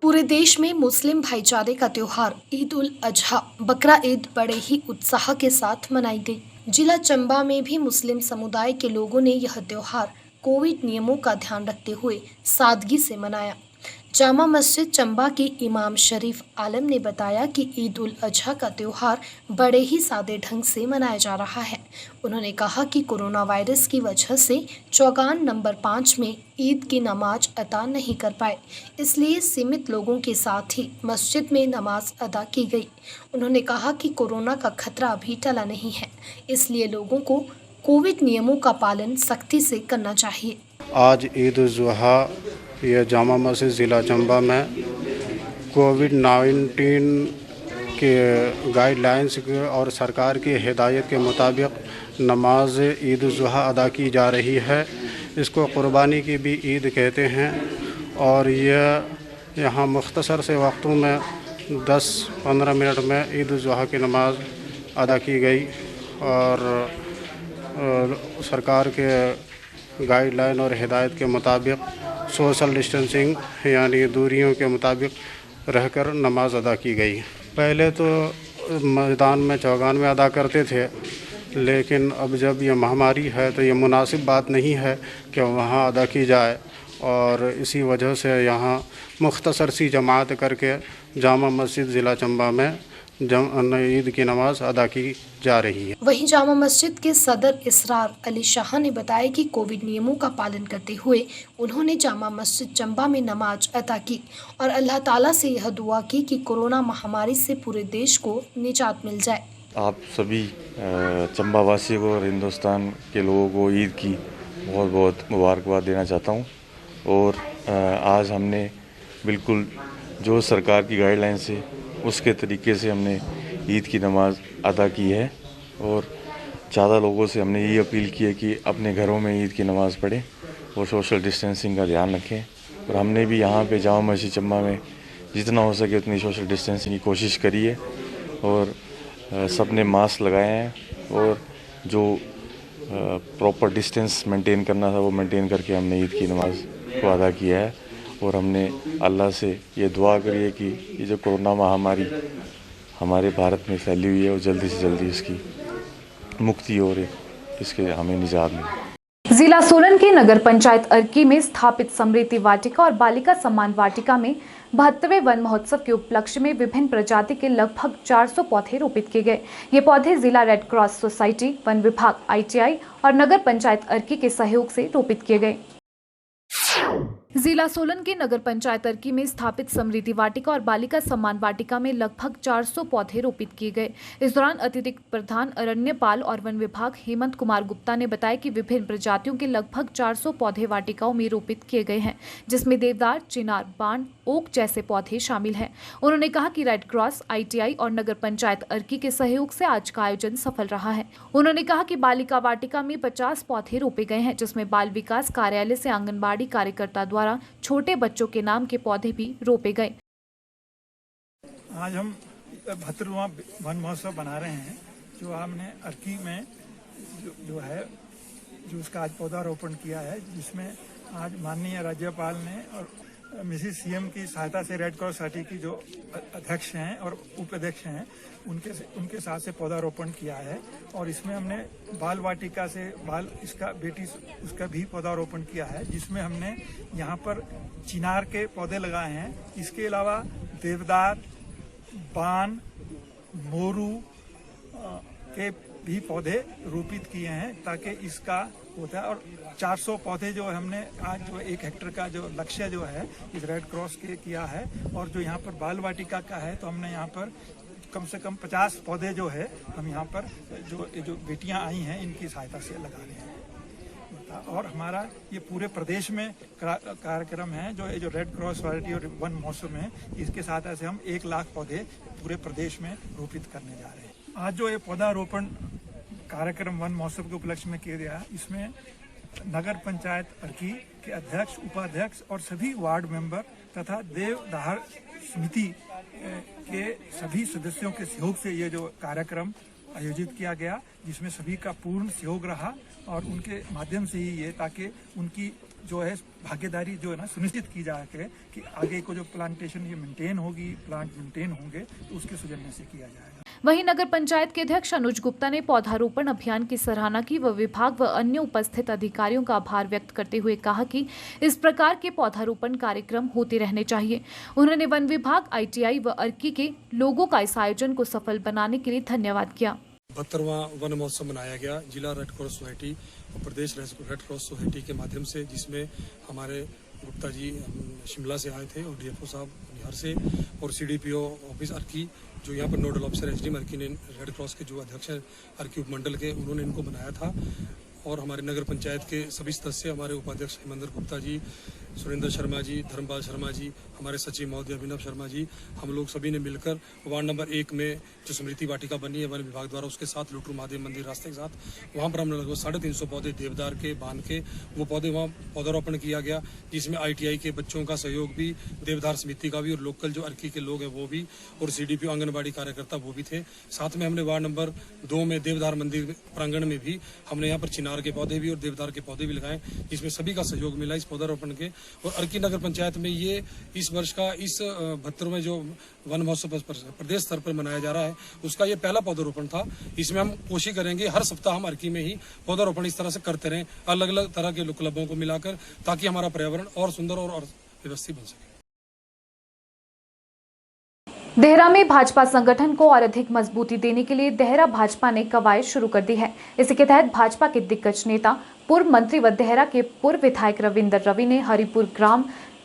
पूरे देश में मुस्लिम भाईचारे का त्योहार ईद उल अजहा बकरा ईद बड़े ही उत्साह के साथ मनाई गई। जिला चंबा में भी मुस्लिम समुदाय के लोगों ने यह त्योहार कोविड नियमों का ध्यान रखते हुए सादगी से मनाया। जामा मस्जिद चंबा के इमाम शरीफ आलम ने बताया कि ईद उल अजहा का त्योहार बड़े ही सादे ढंग से मनाया जा रहा है। उन्होंने कहा कि कोरोना वायरस की वजह से चौगान नंबर 5 में ईद की नमाज अदा नहीं कर पाए, इसलिए सीमित लोगों के साथ ही मस्जिद में नमाज अदा की गई। उन्होंने कहा कि कोरोना का खतरा अभी टला नहीं है, इसलिए लोगों को कोविड नियमों का पालन सख्ती से करना चाहिए। आज ईद उल अजहा यह जामा मस्जिद ज़िला चंबा में कोविड-19 के गाइडलाइंस और सरकार की हिदायत के मुताबिक नमाज ईद उल अजहा अदा की जा रही है। इसको क़ुरबानी की भी ईद कहते हैं और यह यहाँ मुख्तसर से वक्तों में 10-15 मिनट में ईद उल अजहा की नमाज अदा की गई और सरकार के गाइडलाइन और हिदायत के मुताबिक सोशल डिस्टेंसिंग यानी दूरियों के मुताबिक रहकर नमाज अदा की गई। पहले तो मैदान में चौगान में अदा करते थे, लेकिन अब जब ये महामारी है तो ये मुनासिब बात नहीं है कि वहाँ अदा की जाए और इसी वजह से यहाँ मुख्तसर सी जमात करके जामा मस्जिद ज़िला चंबा में ईद की नमाज अदा की जा रही है। वहीं जामा मस्जिद के सदर इसरार अली शाह ने बताया कि कोविड नियमों का पालन करते हुए उन्होंने जामा मस्जिद चंबा में नमाज अदा की और अल्लाह ताला से यह दुआ की कि कोरोना महामारी से पूरे देश को निजात मिल जाए। आप सभी चंबा वासियों को और हिंदुस्तान के लोगों को ईद की बहुत बहुत मुबारकबाद देना चाहता हूँ। और आज हमने बिल्कुल जो सरकार की गाइडलाइन से उसके तरीके से हमने ईद की नमाज अदा की है और ज़्यादा लोगों से हमने ये अपील की है कि अपने घरों में ईद की नमाज़ पढ़ें और सोशल डिस्टेंसिंग का ध्यान रखें। और हमने भी यहाँ पे जामा मस्जिद चंबा में जितना हो सके उतनी सोशल डिस्टेंसिंग की कोशिश करी है और सब ने मास्क लगाए हैं और जो प्रॉपर डिस्टेंस मेंटेन करना था वो मेंटेन करके हमने ईद की नमाज को अदा किया है। और हमने अल्लाह से ये दुआ करी है कि ये जो कोरोना महामारी हमारे भारत में फैली हुई है वो जल्दी से जल्दी इसकी मुक्ति और इसके हमें निजात मिले। जिला सोलन के नगर पंचायत अर्की में स्थापित समृद्धि वाटिका और बालिका सम्मान वाटिका में 72वें वन महोत्सव के उपलक्ष्य में विभिन्न प्रजाति के लगभग 400 पौधे रोपित किए गए। ये पौधे जिला रेड क्रॉस सोसाइटी, वन विभाग, ITI और नगर पंचायत अर्की के सहयोग से रोपित किए गए। जिला सोलन के नगर पंचायत अर्की में स्थापित समृद्धि वाटिका और बालिका सम्मान वाटिका में लगभग 400 पौधे रोपित किए गए। इस दौरान अतिरिक्त प्रधान अरण्यपाल और वन विभाग हेमंत कुमार गुप्ता ने बताया कि विभिन्न प्रजातियों के लगभग 400 पौधे वाटिकाओं में रोपित किए गए हैं, जिसमें देवदार, चिनार, बाण, ओक जैसे पौधे शामिल हैं। उन्होंने कहा कि रेड क्रॉस, ITI और नगर पंचायत अर्की के सहयोग से आज का आयोजन सफल रहा है। उन्होंने कहा कि बालिका वाटिका में 50 पौधे रोपे गए हैं, जिसमें बाल विकास कार्यालय से आंगनबाड़ी कार्यकर्ता द्वारा छोटे बच्चों के नाम के पौधे भी रोपे गए। आज हम 72वां वन महोत्सव बना रहे हैं, जो हमने अर्की में जो है जो उसका आज पौधारोपण किया है, जिसमें आज माननीय राज्यपाल ने और मिसेस CM की सहायता से रेड क्रॉस सोसाइटी की जो अध्यक्ष हैं और उपाध्यक्ष हैं उनके साथ से पौधारोपण किया है। और इसमें हमने बाल वाटिका से इसका बेटी उसका भी पौधारोपण किया है, जिसमें हमने यहाँ पर चिनार के पौधे लगाए हैं। इसके अलावा देवदार, बान, मोरू के भी पौधे रोपित किए हैं ताकि इसका होता है। और 400 पौधे जो हमने आज जो 1 हेक्टेयर का जो लक्ष्य जो है इस रेड क्रॉस के किया है। और जो यहाँ पर बाल वाटिका का है तो हमने यहाँ पर कम से कम 50 पौधे जो है हम यहाँ पर जो बेटियाँ आई हैं इनकी सहायता से लगा रहे हैं। और हमारा ये पूरे प्रदेश में कार्यक्रम है, जो ये जो रेड क्रॉस सोसाइटी और वन महोत्सव में इसके सहायता से हम 1 लाख पौधे पूरे प्रदेश में रोपित करने जा रहे हैं। आज जो ये पौधारोपण कार्यक्रम वन महोत्सव के उपलक्ष्य में किया गया, इसमें नगर पंचायत अर्की के अध्यक्ष, उपाध्यक्ष और सभी वार्ड मेंबर तथा देवदार समिति के सभी सदस्यों के सहयोग से ये जो कार्यक्रम आयोजित किया गया, जिसमें सभी का पूर्ण सहयोग रहा और उनके माध्यम से ही ये ताकि उनकी जो है भागीदारी जो है ना सुनिश्चित की जा सके कि आगे को जो प्लांटेशन ये मेंटेन होगी, प्लांट मेंटेन होंगे तो उसके सौजन्य से किया जाएगा। वहीं नगर पंचायत के अध्यक्ष अनुज गुप्ता ने पौधारोपण अभियान की सराहना की व विभाग व अन्य उपस्थित अधिकारियों का आभार व्यक्त करते हुए कहा कि इस प्रकार के पौधारोपण कार्यक्रम होते रहने चाहिए। उन्होंने वन विभाग, ITI व अर्की के लोगों का इस आयोजन को सफल बनाने के लिए धन्यवाद किया। 72वां वन महोत्सव मनाया गया जिला रेड क्रॉस सोसाइटी और प्रदेश रेड क्रॉस सोसाइटी के माध्यम से, जिसमें हमारे गुप्ता जी शिमला से आए थे और DFO साहब बिहार से और CDPO ऑफिस अर्की जो यहाँ पर नोडल ऑफिसर SDM अर्की ने रेड क्रॉस के जो अध्यक्ष हैं अर्की उपमंडल के, उन्होंने इनको बनाया था। और हमारे नगर पंचायत के सभी सदस्य, हमारे उपाध्यक्ष हेमेंद्र गुप्ता जी, सुरेंद्र शर्मा जी, धर्मपाल शर्मा जी, हमारे सचिव महोदय अभिनव शर्मा जी, हम लोग सभी ने मिलकर वार्ड नंबर 1 में जो स्मृति वाटिका बनी है वन विभाग द्वारा, उसके साथ लुटरू महादेव मंदिर रास्ते के साथ, वहाँ पर हमने लगभग 350 पौधे देवदार के, बान के, वो पौधे वहाँ पौधारोपण किया गया, जिसमें ITI के बच्चों का सहयोग भी, देवदार समिति का भी और लोकल जो अर्की के लोग हैं वो भी, और CDPO आंगनबाड़ी कार्यकर्ता वो भी थे। साथ में हमने वार्ड नंबर 2 में देवदार मंदिर प्रांगण में भी हमने यहाँ पर चिनार के पौधे भी और देवदार के पौधे भी लगाए, जिसमें सभी का सहयोग मिला इस पौधारोपण के। और अर्की नगर पंचायत में ये इस वर्ष का इस 72वें जो वन महोत्सव प्रदेश स्तर पर मनाया जा रहा है, उसका ये पहला पौधारोपण था। इसमें हम कोशिश करेंगे हर सप्ताह हम अर्की में ही पौधारोपण इस तरह से करते रहें, अलग अलग तरह के क्लबों को मिलाकर, ताकि हमारा पर्यावरण और सुंदर और व्यवस्थित बन सके। देहरा में भाजपा संगठन को और अधिक मजबूती देने के लिए देहरा भाजपा ने कवायद शुरू कर दी है। इसी के तहत भाजपा के दिग्गज नेता, पूर्व मंत्री व देहरा के पूर्व विधायक रविंदर रवि ने हरिपुर ग्राम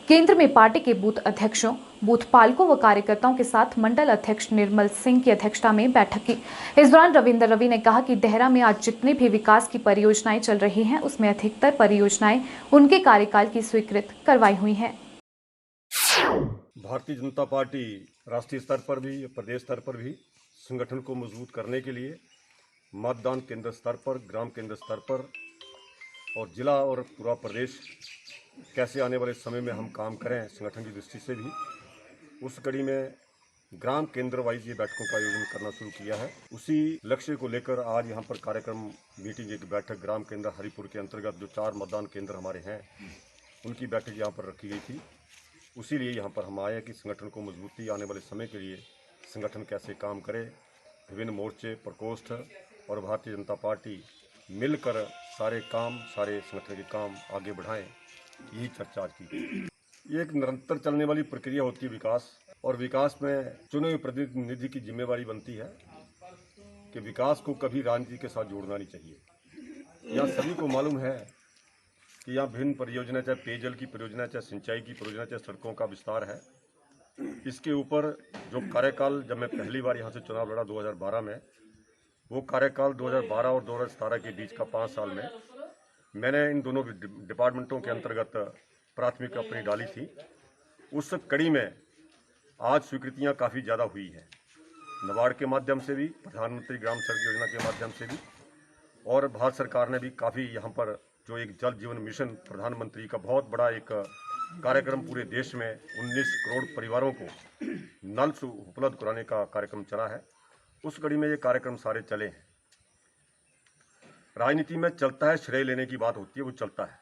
केंद्र में पार्टी के बूथ अध्यक्षों, बूथ पालकों व कार्यकर्ताओं के साथ मंडल अध्यक्ष निर्मल सिंह की अध्यक्षता में बैठक की। इस दौरान रविंदर रवि ने कहा कि देहरा में आज जितनी भी विकास की परियोजनाएं चल रही हैं, उसमें अधिकतर परियोजनाएं उनके कार्यकाल की स्वीकृत करवाई हुई हैं। भारतीय जनता पार्टी राष्ट्रीय स्तर पर भी, प्रदेश स्तर पर भी संगठन को मजबूत करने के लिए मतदान केंद्र स्तर पर, ग्राम केंद्र स्तर पर और जिला और पूरा प्रदेश कैसे आने वाले समय में हम काम करें संगठन की दृष्टि से भी, उस कड़ी में ग्राम केंद्र वाइज ये बैठकों का आयोजन करना शुरू किया है। उसी लक्ष्य को लेकर आज यहाँ पर कार्यक्रम मीटिंग एक बैठक ग्राम केंद्र हरिपुर के अंतर्गत जो 4 मतदान केंद्र हमारे हैं उनकी बैठक यहाँ पर रखी गई थी। उसी लिए यहाँ पर हम आए कि संगठन को मजबूती आने वाले समय के लिए संगठन कैसे काम करे, विभिन्न मोर्चे, प्रकोष्ठ और भारतीय जनता पार्टी मिलकर सारे संगठन के काम आगे बढ़ाएं, यही चर्चा आज की गई। ये एक निरंतर चलने वाली प्रक्रिया होती है विकास, और विकास में चुने हुए प्रतिनिधि की जिम्मेवारी बनती है कि विकास को कभी राजनीति के साथ जोड़ना नहीं चाहिए। यहाँ सभी को मालूम है कि यहाँ विभिन्न परियोजनाएं, चाहे पेयजल की परियोजना, चाहे सिंचाई की परियोजना, चाहे सड़कों का विस्तार है। इसके ऊपर जो कार्यकाल जब मैं पहली बार यहाँ से चुनाव लड़ा 2012 में, वो कार्यकाल 2012 और 2017 के बीच का 5 साल में मैंने इन दोनों डिपार्टमेंटों के अंतर्गत प्राथमिक अपनी डाली थी। उस कड़ी में आज स्वीकृतियाँ काफ़ी ज़्यादा हुई है, नाबार्ड के माध्यम से भी, प्रधानमंत्री ग्राम सड़क योजना के माध्यम से भी, और भारत सरकार ने भी काफ़ी यहाँ पर जो एक जल जीवन मिशन प्रधानमंत्री का बहुत बड़ा एक कार्यक्रम पूरे देश में 19 करोड़ परिवारों को नल उपलब्ध कराने का कार्यक्रम चला है। उस कड़ी में ये कार्यक्रम सारे चले हैं। राजनीति में चलता है, श्रेय लेने की बात होती है, वो चलता है,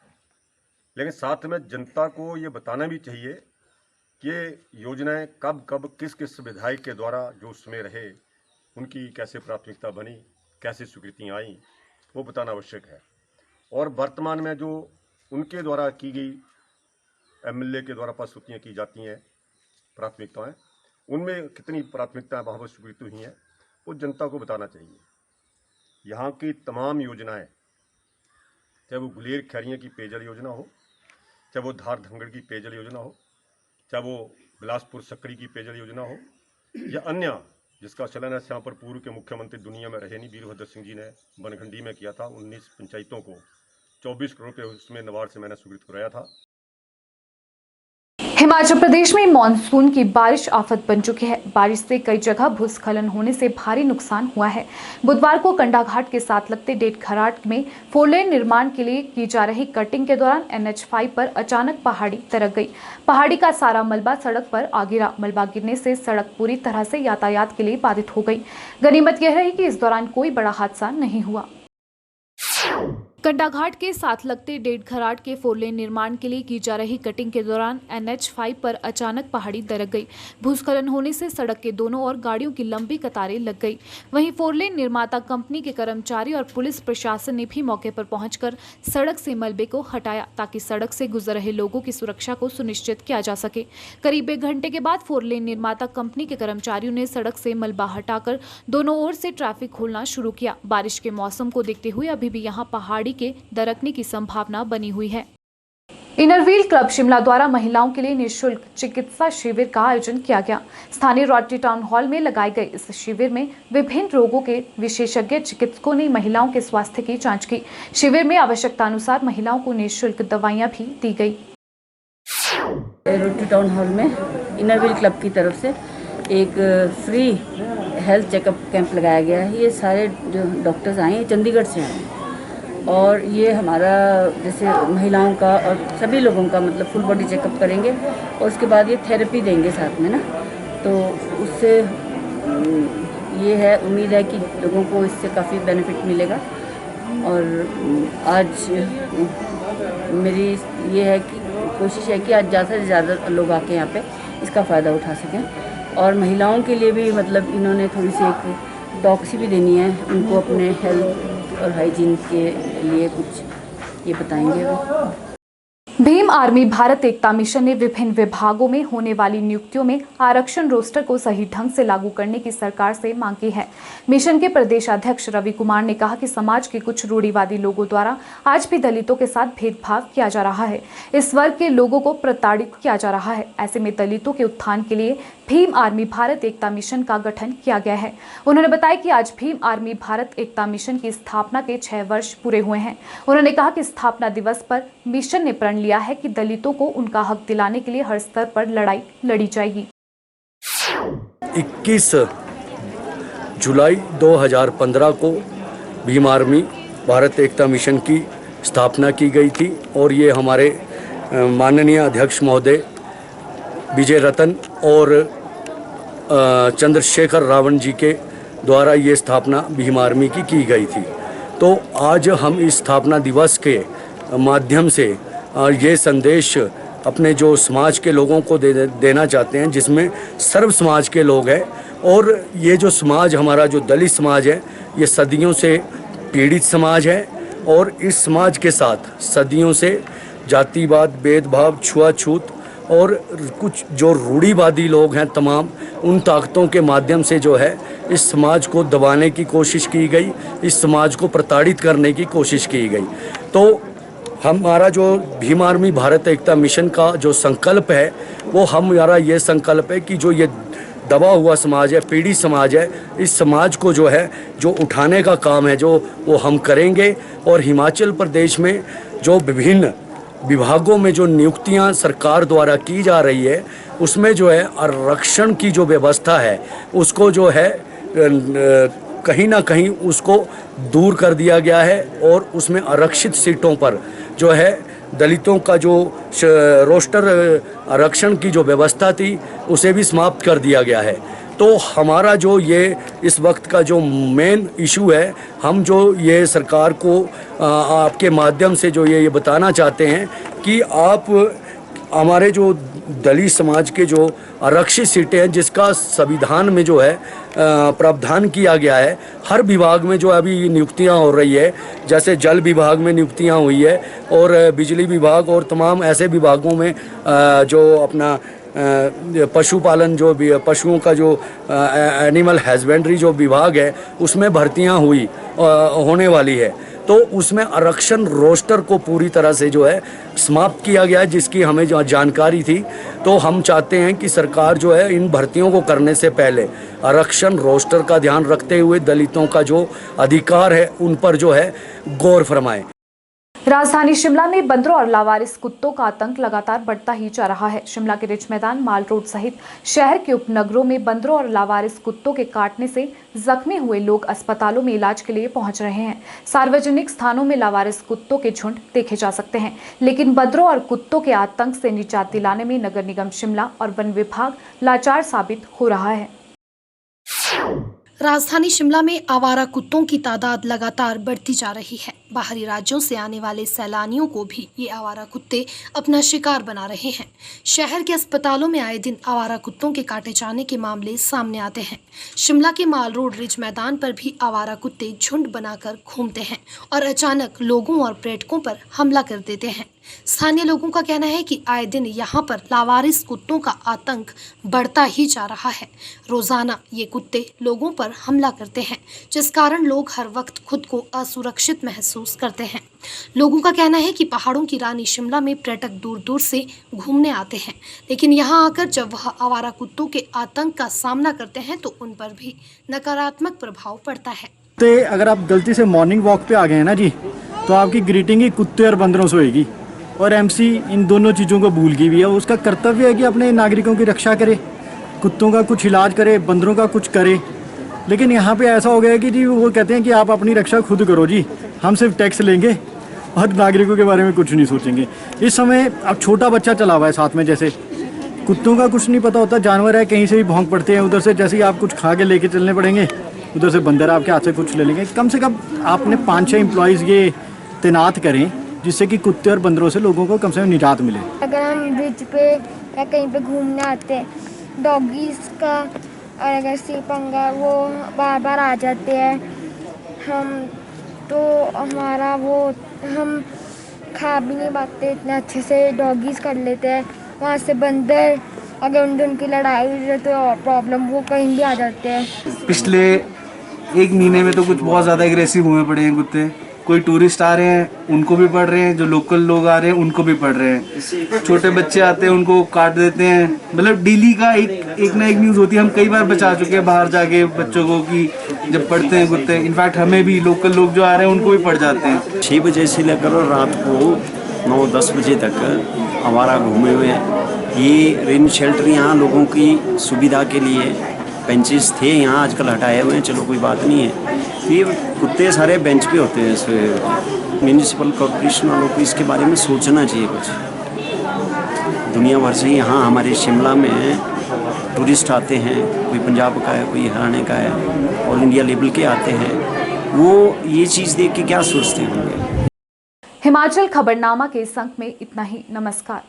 लेकिन साथ में जनता को ये बताना भी चाहिए कि योजनाएं कब कब किस किस विधायक के द्वारा जो उसमें रहे, उनकी कैसे प्राथमिकता बनी, कैसे स्वीकृतियाँ आई, वो बताना आवश्यक है। और वर्तमान में जो उनके द्वारा की गई एमएलए के द्वारा प्रस्तुतियाँ की जाती हैं प्राथमिकताएं, उनमें कितनी प्राथमिकताएं वहाँ पर स्वीकृत हुई हैं, वो जनता को बताना चाहिए। यहाँ की तमाम योजनाएं, चाहे वो गुलेर खैरिया की पेयजल योजना हो, चाहे वो धार धंगड़ की पेयजल योजना हो, चाहे वो बिलासपुर सकड़ी की पेयजल योजना हो, या अन्य जिसका चलन है यहाँ पर पूर्व के मुख्यमंत्री दुनिया में रहे नहीं, वीरभद्र सिंह जी ने बनखंडी में किया था। 19 पंचायतों को 24 करोड़ रुपये उसमें नाबार्ड से मैंने स्वीकृत कराया था। हिमाचल प्रदेश में मानसून की बारिश आफत बन चुकी है। बारिश से कई जगह भूस्खलन होने से भारी नुकसान हुआ है। बुधवार को कंडाघाट के साथ लगते डेढ़ खराट में 4 लेन निर्माण के लिए की जा रही कटिंग के दौरान NH5 पर अचानक पहाड़ी दरक गई। पहाड़ी का सारा मलबा सड़क पर आ गिरा। मलबा गिरने से सड़क पूरी तरह से यातायात के लिए बाधित हो गई। गनीमत यह रही कि इस दौरान कोई बड़ा हादसा नहीं हुआ। कंडाघाट के साथ लगते डेढ़ खराट के 4 लेन निर्माण के लिए की जा रही कटिंग के दौरान NH5 पर अचानक पहाड़ी दरक गई। भूस्खलन होने से सड़क के दोनों ओर गाड़ियों की लंबी कतारें लग गई। वहीं 4 लेन निर्माता कंपनी के कर्मचारी और पुलिस प्रशासन ने भी मौके पर पहुंचकर सड़क से मलबे को हटाया ताकि सड़क से गुजर रहे लोगों की सुरक्षा को सुनिश्चित किया जा सके। करीब 1 घंटे के बाद 4 लेन निर्माता कंपनी के कर्मचारियों ने सड़क से मलबा हटाकर दोनों ओर से ट्रैफिक खोलना शुरू किया। बारिश के मौसम को देखते हुए अभी भी यहाँ पहाड़ी के दरकने की संभावना बनी हुई है। इनरव्हील क्लब शिमला द्वारा महिलाओं के लिए निःशुल्क चिकित्सा शिविर का आयोजन किया गया। स्थानीय रोटरी टाउन हॉल में लगाए गए इस शिविर में विभिन्न रोगों के विशेषज्ञ चिकित्सकों ने महिलाओं के स्वास्थ्य की जांच की। शिविर में आवश्यकता अनुसार महिलाओं को निःशुल्क दवाइयां भी दी गई। रोटरी टाउन हॉल में इनरव्हील क्लब की तरफ से एक फ्री हेल्थ चेकअप कैंप लगाया गया है। ये सारे जो डॉक्टर्स आए हैं चंडीगढ़ से आए हैं और ये हमारा जैसे महिलाओं का और सभी लोगों का मतलब फुल बॉडी चेकअप करेंगे और उसके बाद ये थेरेपी देंगे साथ में ना, तो उससे ये है उम्मीद है कि लोगों को इससे काफ़ी बेनिफिट मिलेगा। और आज मेरी ये है कि कोशिश है कि आज ज़्यादा से ज़्यादा लोग आके यहाँ पे इसका फ़ायदा उठा सकें। और महिलाओं के लिए भी मतलब इन्होंने थोड़ी सी एक टॉक सी भी देनी है, उनको अपने हेल्थ और हाइजीन के लिए कुछ ये बताएंगे। भीम आर्मी भारत एकता मिशन ने विभिन्न विभागों में होने वाली नियुक्तियों में आरक्षण रोस्टर को सही ढंग से लागू करने की सरकार से मांग की है। मिशन के प्रदेश अध्यक्ष रवि कुमार ने कहा कि समाज के कुछ रूढ़िवादी लोगों द्वारा आज भी दलितों के साथ भेदभाव किया जा रहा है। इस वर्ग के लोगों को प्रताड़ित किया जा रहा है। ऐसे में दलितों के उत्थान के लिए भीम आर्मी भारत एकता मिशन का गठन किया गया है। उन्होंने बताया कि आज भीम आर्मी भारत एकता मिशन की स्थापना के 6 वर्ष पूरे हुए हैं। उन्होंने कहा कि स्थापना दिवस पर मिशन ने प्रण लिया है कि दलितों को उनका हक दिलाने के लिए हर स्तर पर लड़ाई लड़ी जाएगी। 21 जुलाई 2015 को भीम आर्मी भारत एकता मिशन की स्थापना की गई थी और ये हमारे माननीय अध्यक्ष महोदय विजय रतन और चंद्रशेखर रावण जी के द्वारा ये स्थापना भीम आर्मी की गई थी। तो आज हम इस स्थापना दिवस के माध्यम से ये संदेश अपने जो समाज के लोगों को देना चाहते हैं, जिसमें सर्व समाज के लोग हैं। और ये जो समाज हमारा जो दलित समाज है, ये सदियों से पीड़ित समाज है और इस समाज के साथ सदियों से जातिवाद, भेदभाव, छुआछूत और कुछ जो रूढ़िवादी लोग हैं तमाम, उन ताकतों के माध्यम से जो है इस समाज को दबाने की कोशिश की गई, इस समाज को प्रताड़ित करने की कोशिश की गई। तो हमारा जो भीम आर्मी भारत एकता मिशन का जो संकल्प है, वो हमारा ये संकल्प है कि जो ये दबा हुआ समाज है, पीड़ित समाज है, इस समाज को जो है जो उठाने का काम है जो वो हम करेंगे। और हिमाचल प्रदेश में जो विभिन्न विभागों में जो नियुक्तियां सरकार द्वारा की जा रही है, उसमें जो है आरक्षण की जो व्यवस्था है उसको जो है कहीं ना कहीं उसको दूर कर दिया गया है और उसमें आरक्षित सीटों पर जो है दलितों का जो रोस्टर आरक्षण की जो व्यवस्था थी उसे भी समाप्त कर दिया गया है। तो हमारा जो ये इस वक्त का जो मेन इशू है, हम जो ये सरकार को आपके माध्यम से जो ये बताना चाहते हैं कि आप हमारे जो दलित समाज के जो आरक्षित सीटें हैं, जिसका संविधान में जो है प्रावधान किया गया है, हर विभाग में जो अभी नियुक्तियां हो रही है, जैसे जल विभाग में नियुक्तियां हुई है और बिजली विभाग और तमाम ऐसे विभागों में जो अपना पशुपालन जो भी पशुओं का जो एनिमल हस्बेंड्री जो विभाग है उसमें भर्तियां होने वाली है। तो उसमें आरक्षण रोस्टर को पूरी तरह से जो है समाप्त किया गया है, जिसकी हमें जो जानकारी थी। तो हम चाहते हैं कि सरकार जो है इन भर्तियों को करने से पहले आरक्षण रोस्टर का ध्यान रखते हुए दलितों का जो अधिकार है उन पर जो है गौर फरमाए। राजधानी शिमला में बंदरों और लावारिस कुत्तों का आतंक लगातार बढ़ता ही जा रहा है। शिमला के रिच मैदान, माल रोड सहित शहर के उपनगरों में बंदरों और लावारिस कुत्तों के काटने से जख्मी हुए लोग अस्पतालों में इलाज के लिए पहुंच रहे हैं। सार्वजनिक स्थानों में लावारिस कुत्तों के झुंड देखे जा सकते हैं, लेकिन बंदरों और कुत्तों के आतंक से निजात दिलाने में नगर निगम शिमला और वन विभाग लाचार साबित हो रहा है। राजधानी शिमला में आवारा कुत्तों की तादाद लगातार बढ़ती जा रही है। बाहरी राज्यों से आने वाले सैलानियों को भी ये आवारा कुत्ते अपना शिकार बना रहे हैं। शहर के अस्पतालों में आए दिन आवारा कुत्तों के काटे जाने के मामले सामने आते हैं। शिमला के माल रोड रिज मैदान पर भी आवारा कुत्ते झुंड बनाकर घूमते हैं और अचानक लोगों और पर्यटकों पर हमला कर देते हैं। स्थानीय लोगों का कहना है कि आए दिन यहाँ पर लावारिस कुत्तों का आतंक बढ़ता ही जा रहा है। रोजाना ये कुत्ते लोगों पर हमला करते हैं, जिस कारण लोग हर वक्त खुद को असुरक्षित महसूस करते हैं। लोगों का कहना है कि पहाड़ों की रानी शिमला में पर्यटक दूर दूर से घूमने आते हैं, लेकिन यहाँ आकर जब वह आवारा कुत्तों के आतंक का सामना करते हैं तो उन पर भी नकारात्मक प्रभाव पड़ता है। तो अगर आप गलती से मॉर्निंग वॉक पे आ गए हैं ना जी, तो आपकी ग्रीटिंग ही कुत्ते और बंदरों से होगी। और एमसी इन दोनों चीज़ों को भूल गई भी है। उसका कर्तव्य है कि अपने नागरिकों की रक्षा करे, कुत्तों का कुछ इलाज करे, बंदरों का कुछ करे। लेकिन यहाँ पे ऐसा हो गया है कि जी वो कहते हैं कि आप अपनी रक्षा खुद करो जी, हम सिर्फ टैक्स लेंगे और नागरिकों के बारे में कुछ नहीं सोचेंगे। इस समय अब छोटा बच्चा चला हुआ है साथ में, जैसे कुत्तों का कुछ नहीं पता होता, जानवर है कहीं से भी भौंक पड़ते हैं। उधर से जैसे ही आप कुछ खा के लेके चलने पड़ेंगे, उधर से बंदर आपके हाथ से कुछ ले लेंगे। कम से कम आपने 5-6 एम्प्लॉयज़ ये तैनात करें, जिससे कि कुत्ते और बंदरों से लोगों को कम से कम निजात मिले। अगर हम ब्रिज पे या कहीं पे घूमने आते हैं, डॉगीज का और अगर पंगा वो बार बार आ जाते हैं, हम तो हमारा वो हम खा भी नहीं पाते इतने अच्छे से, डॉगीज कर लेते हैं। वहाँ से बंदर अगर उनकी लड़ाई हो जाए तो प्रॉब्लम वो कहीं भी आ जाते हैं। पिछले 1 महीने में तो कुछ बहुत ज़्यादा एग्रेसिव हुए पड़े हैं कुत्ते। कोई टूरिस्ट आ रहे हैं उनको भी पड़ रहे हैं, जो लोकल लोग आ रहे हैं उनको भी पड़ रहे हैं। छोटे बच्चे आते हैं उनको काट देते हैं। मतलब डेली का एक ना एक न्यूज़ होती है। हम कई बार बचा चुके हैं बाहर जाके बच्चों को कि जब पड़ते हैं कुत्ते। इनफैक्ट हमें भी लोकल लोग जो आ रहे हैं उनको भी पड़ जाते हैं। 6 बजे से लेकर रात को 9-10 बजे तक आवारा घूमे हुए हैं। ये रेन शेल्टर यहाँ लोगों की सुविधा के लिए बेंचेस थे, यहाँ आजकल हटाए हुए हैं, चलो कोई बात नहीं है। ये कुत्ते सारे बेंच पे होते हैं। इस म्यूनिसिपल कॉर्पोरेशन वालों को इसके बारे में सोचना चाहिए कुछ। दुनिया भर से यहाँ हमारे शिमला में टूरिस्ट आते हैं, कोई पंजाब का है, कोई हरियाणा का है, ऑल इंडिया लेवल के आते हैं, वो ये चीज़ देख के क्या सोचते होंगे। हिमाचल खबरनामा के इस अंक में इतना ही। नमस्कार।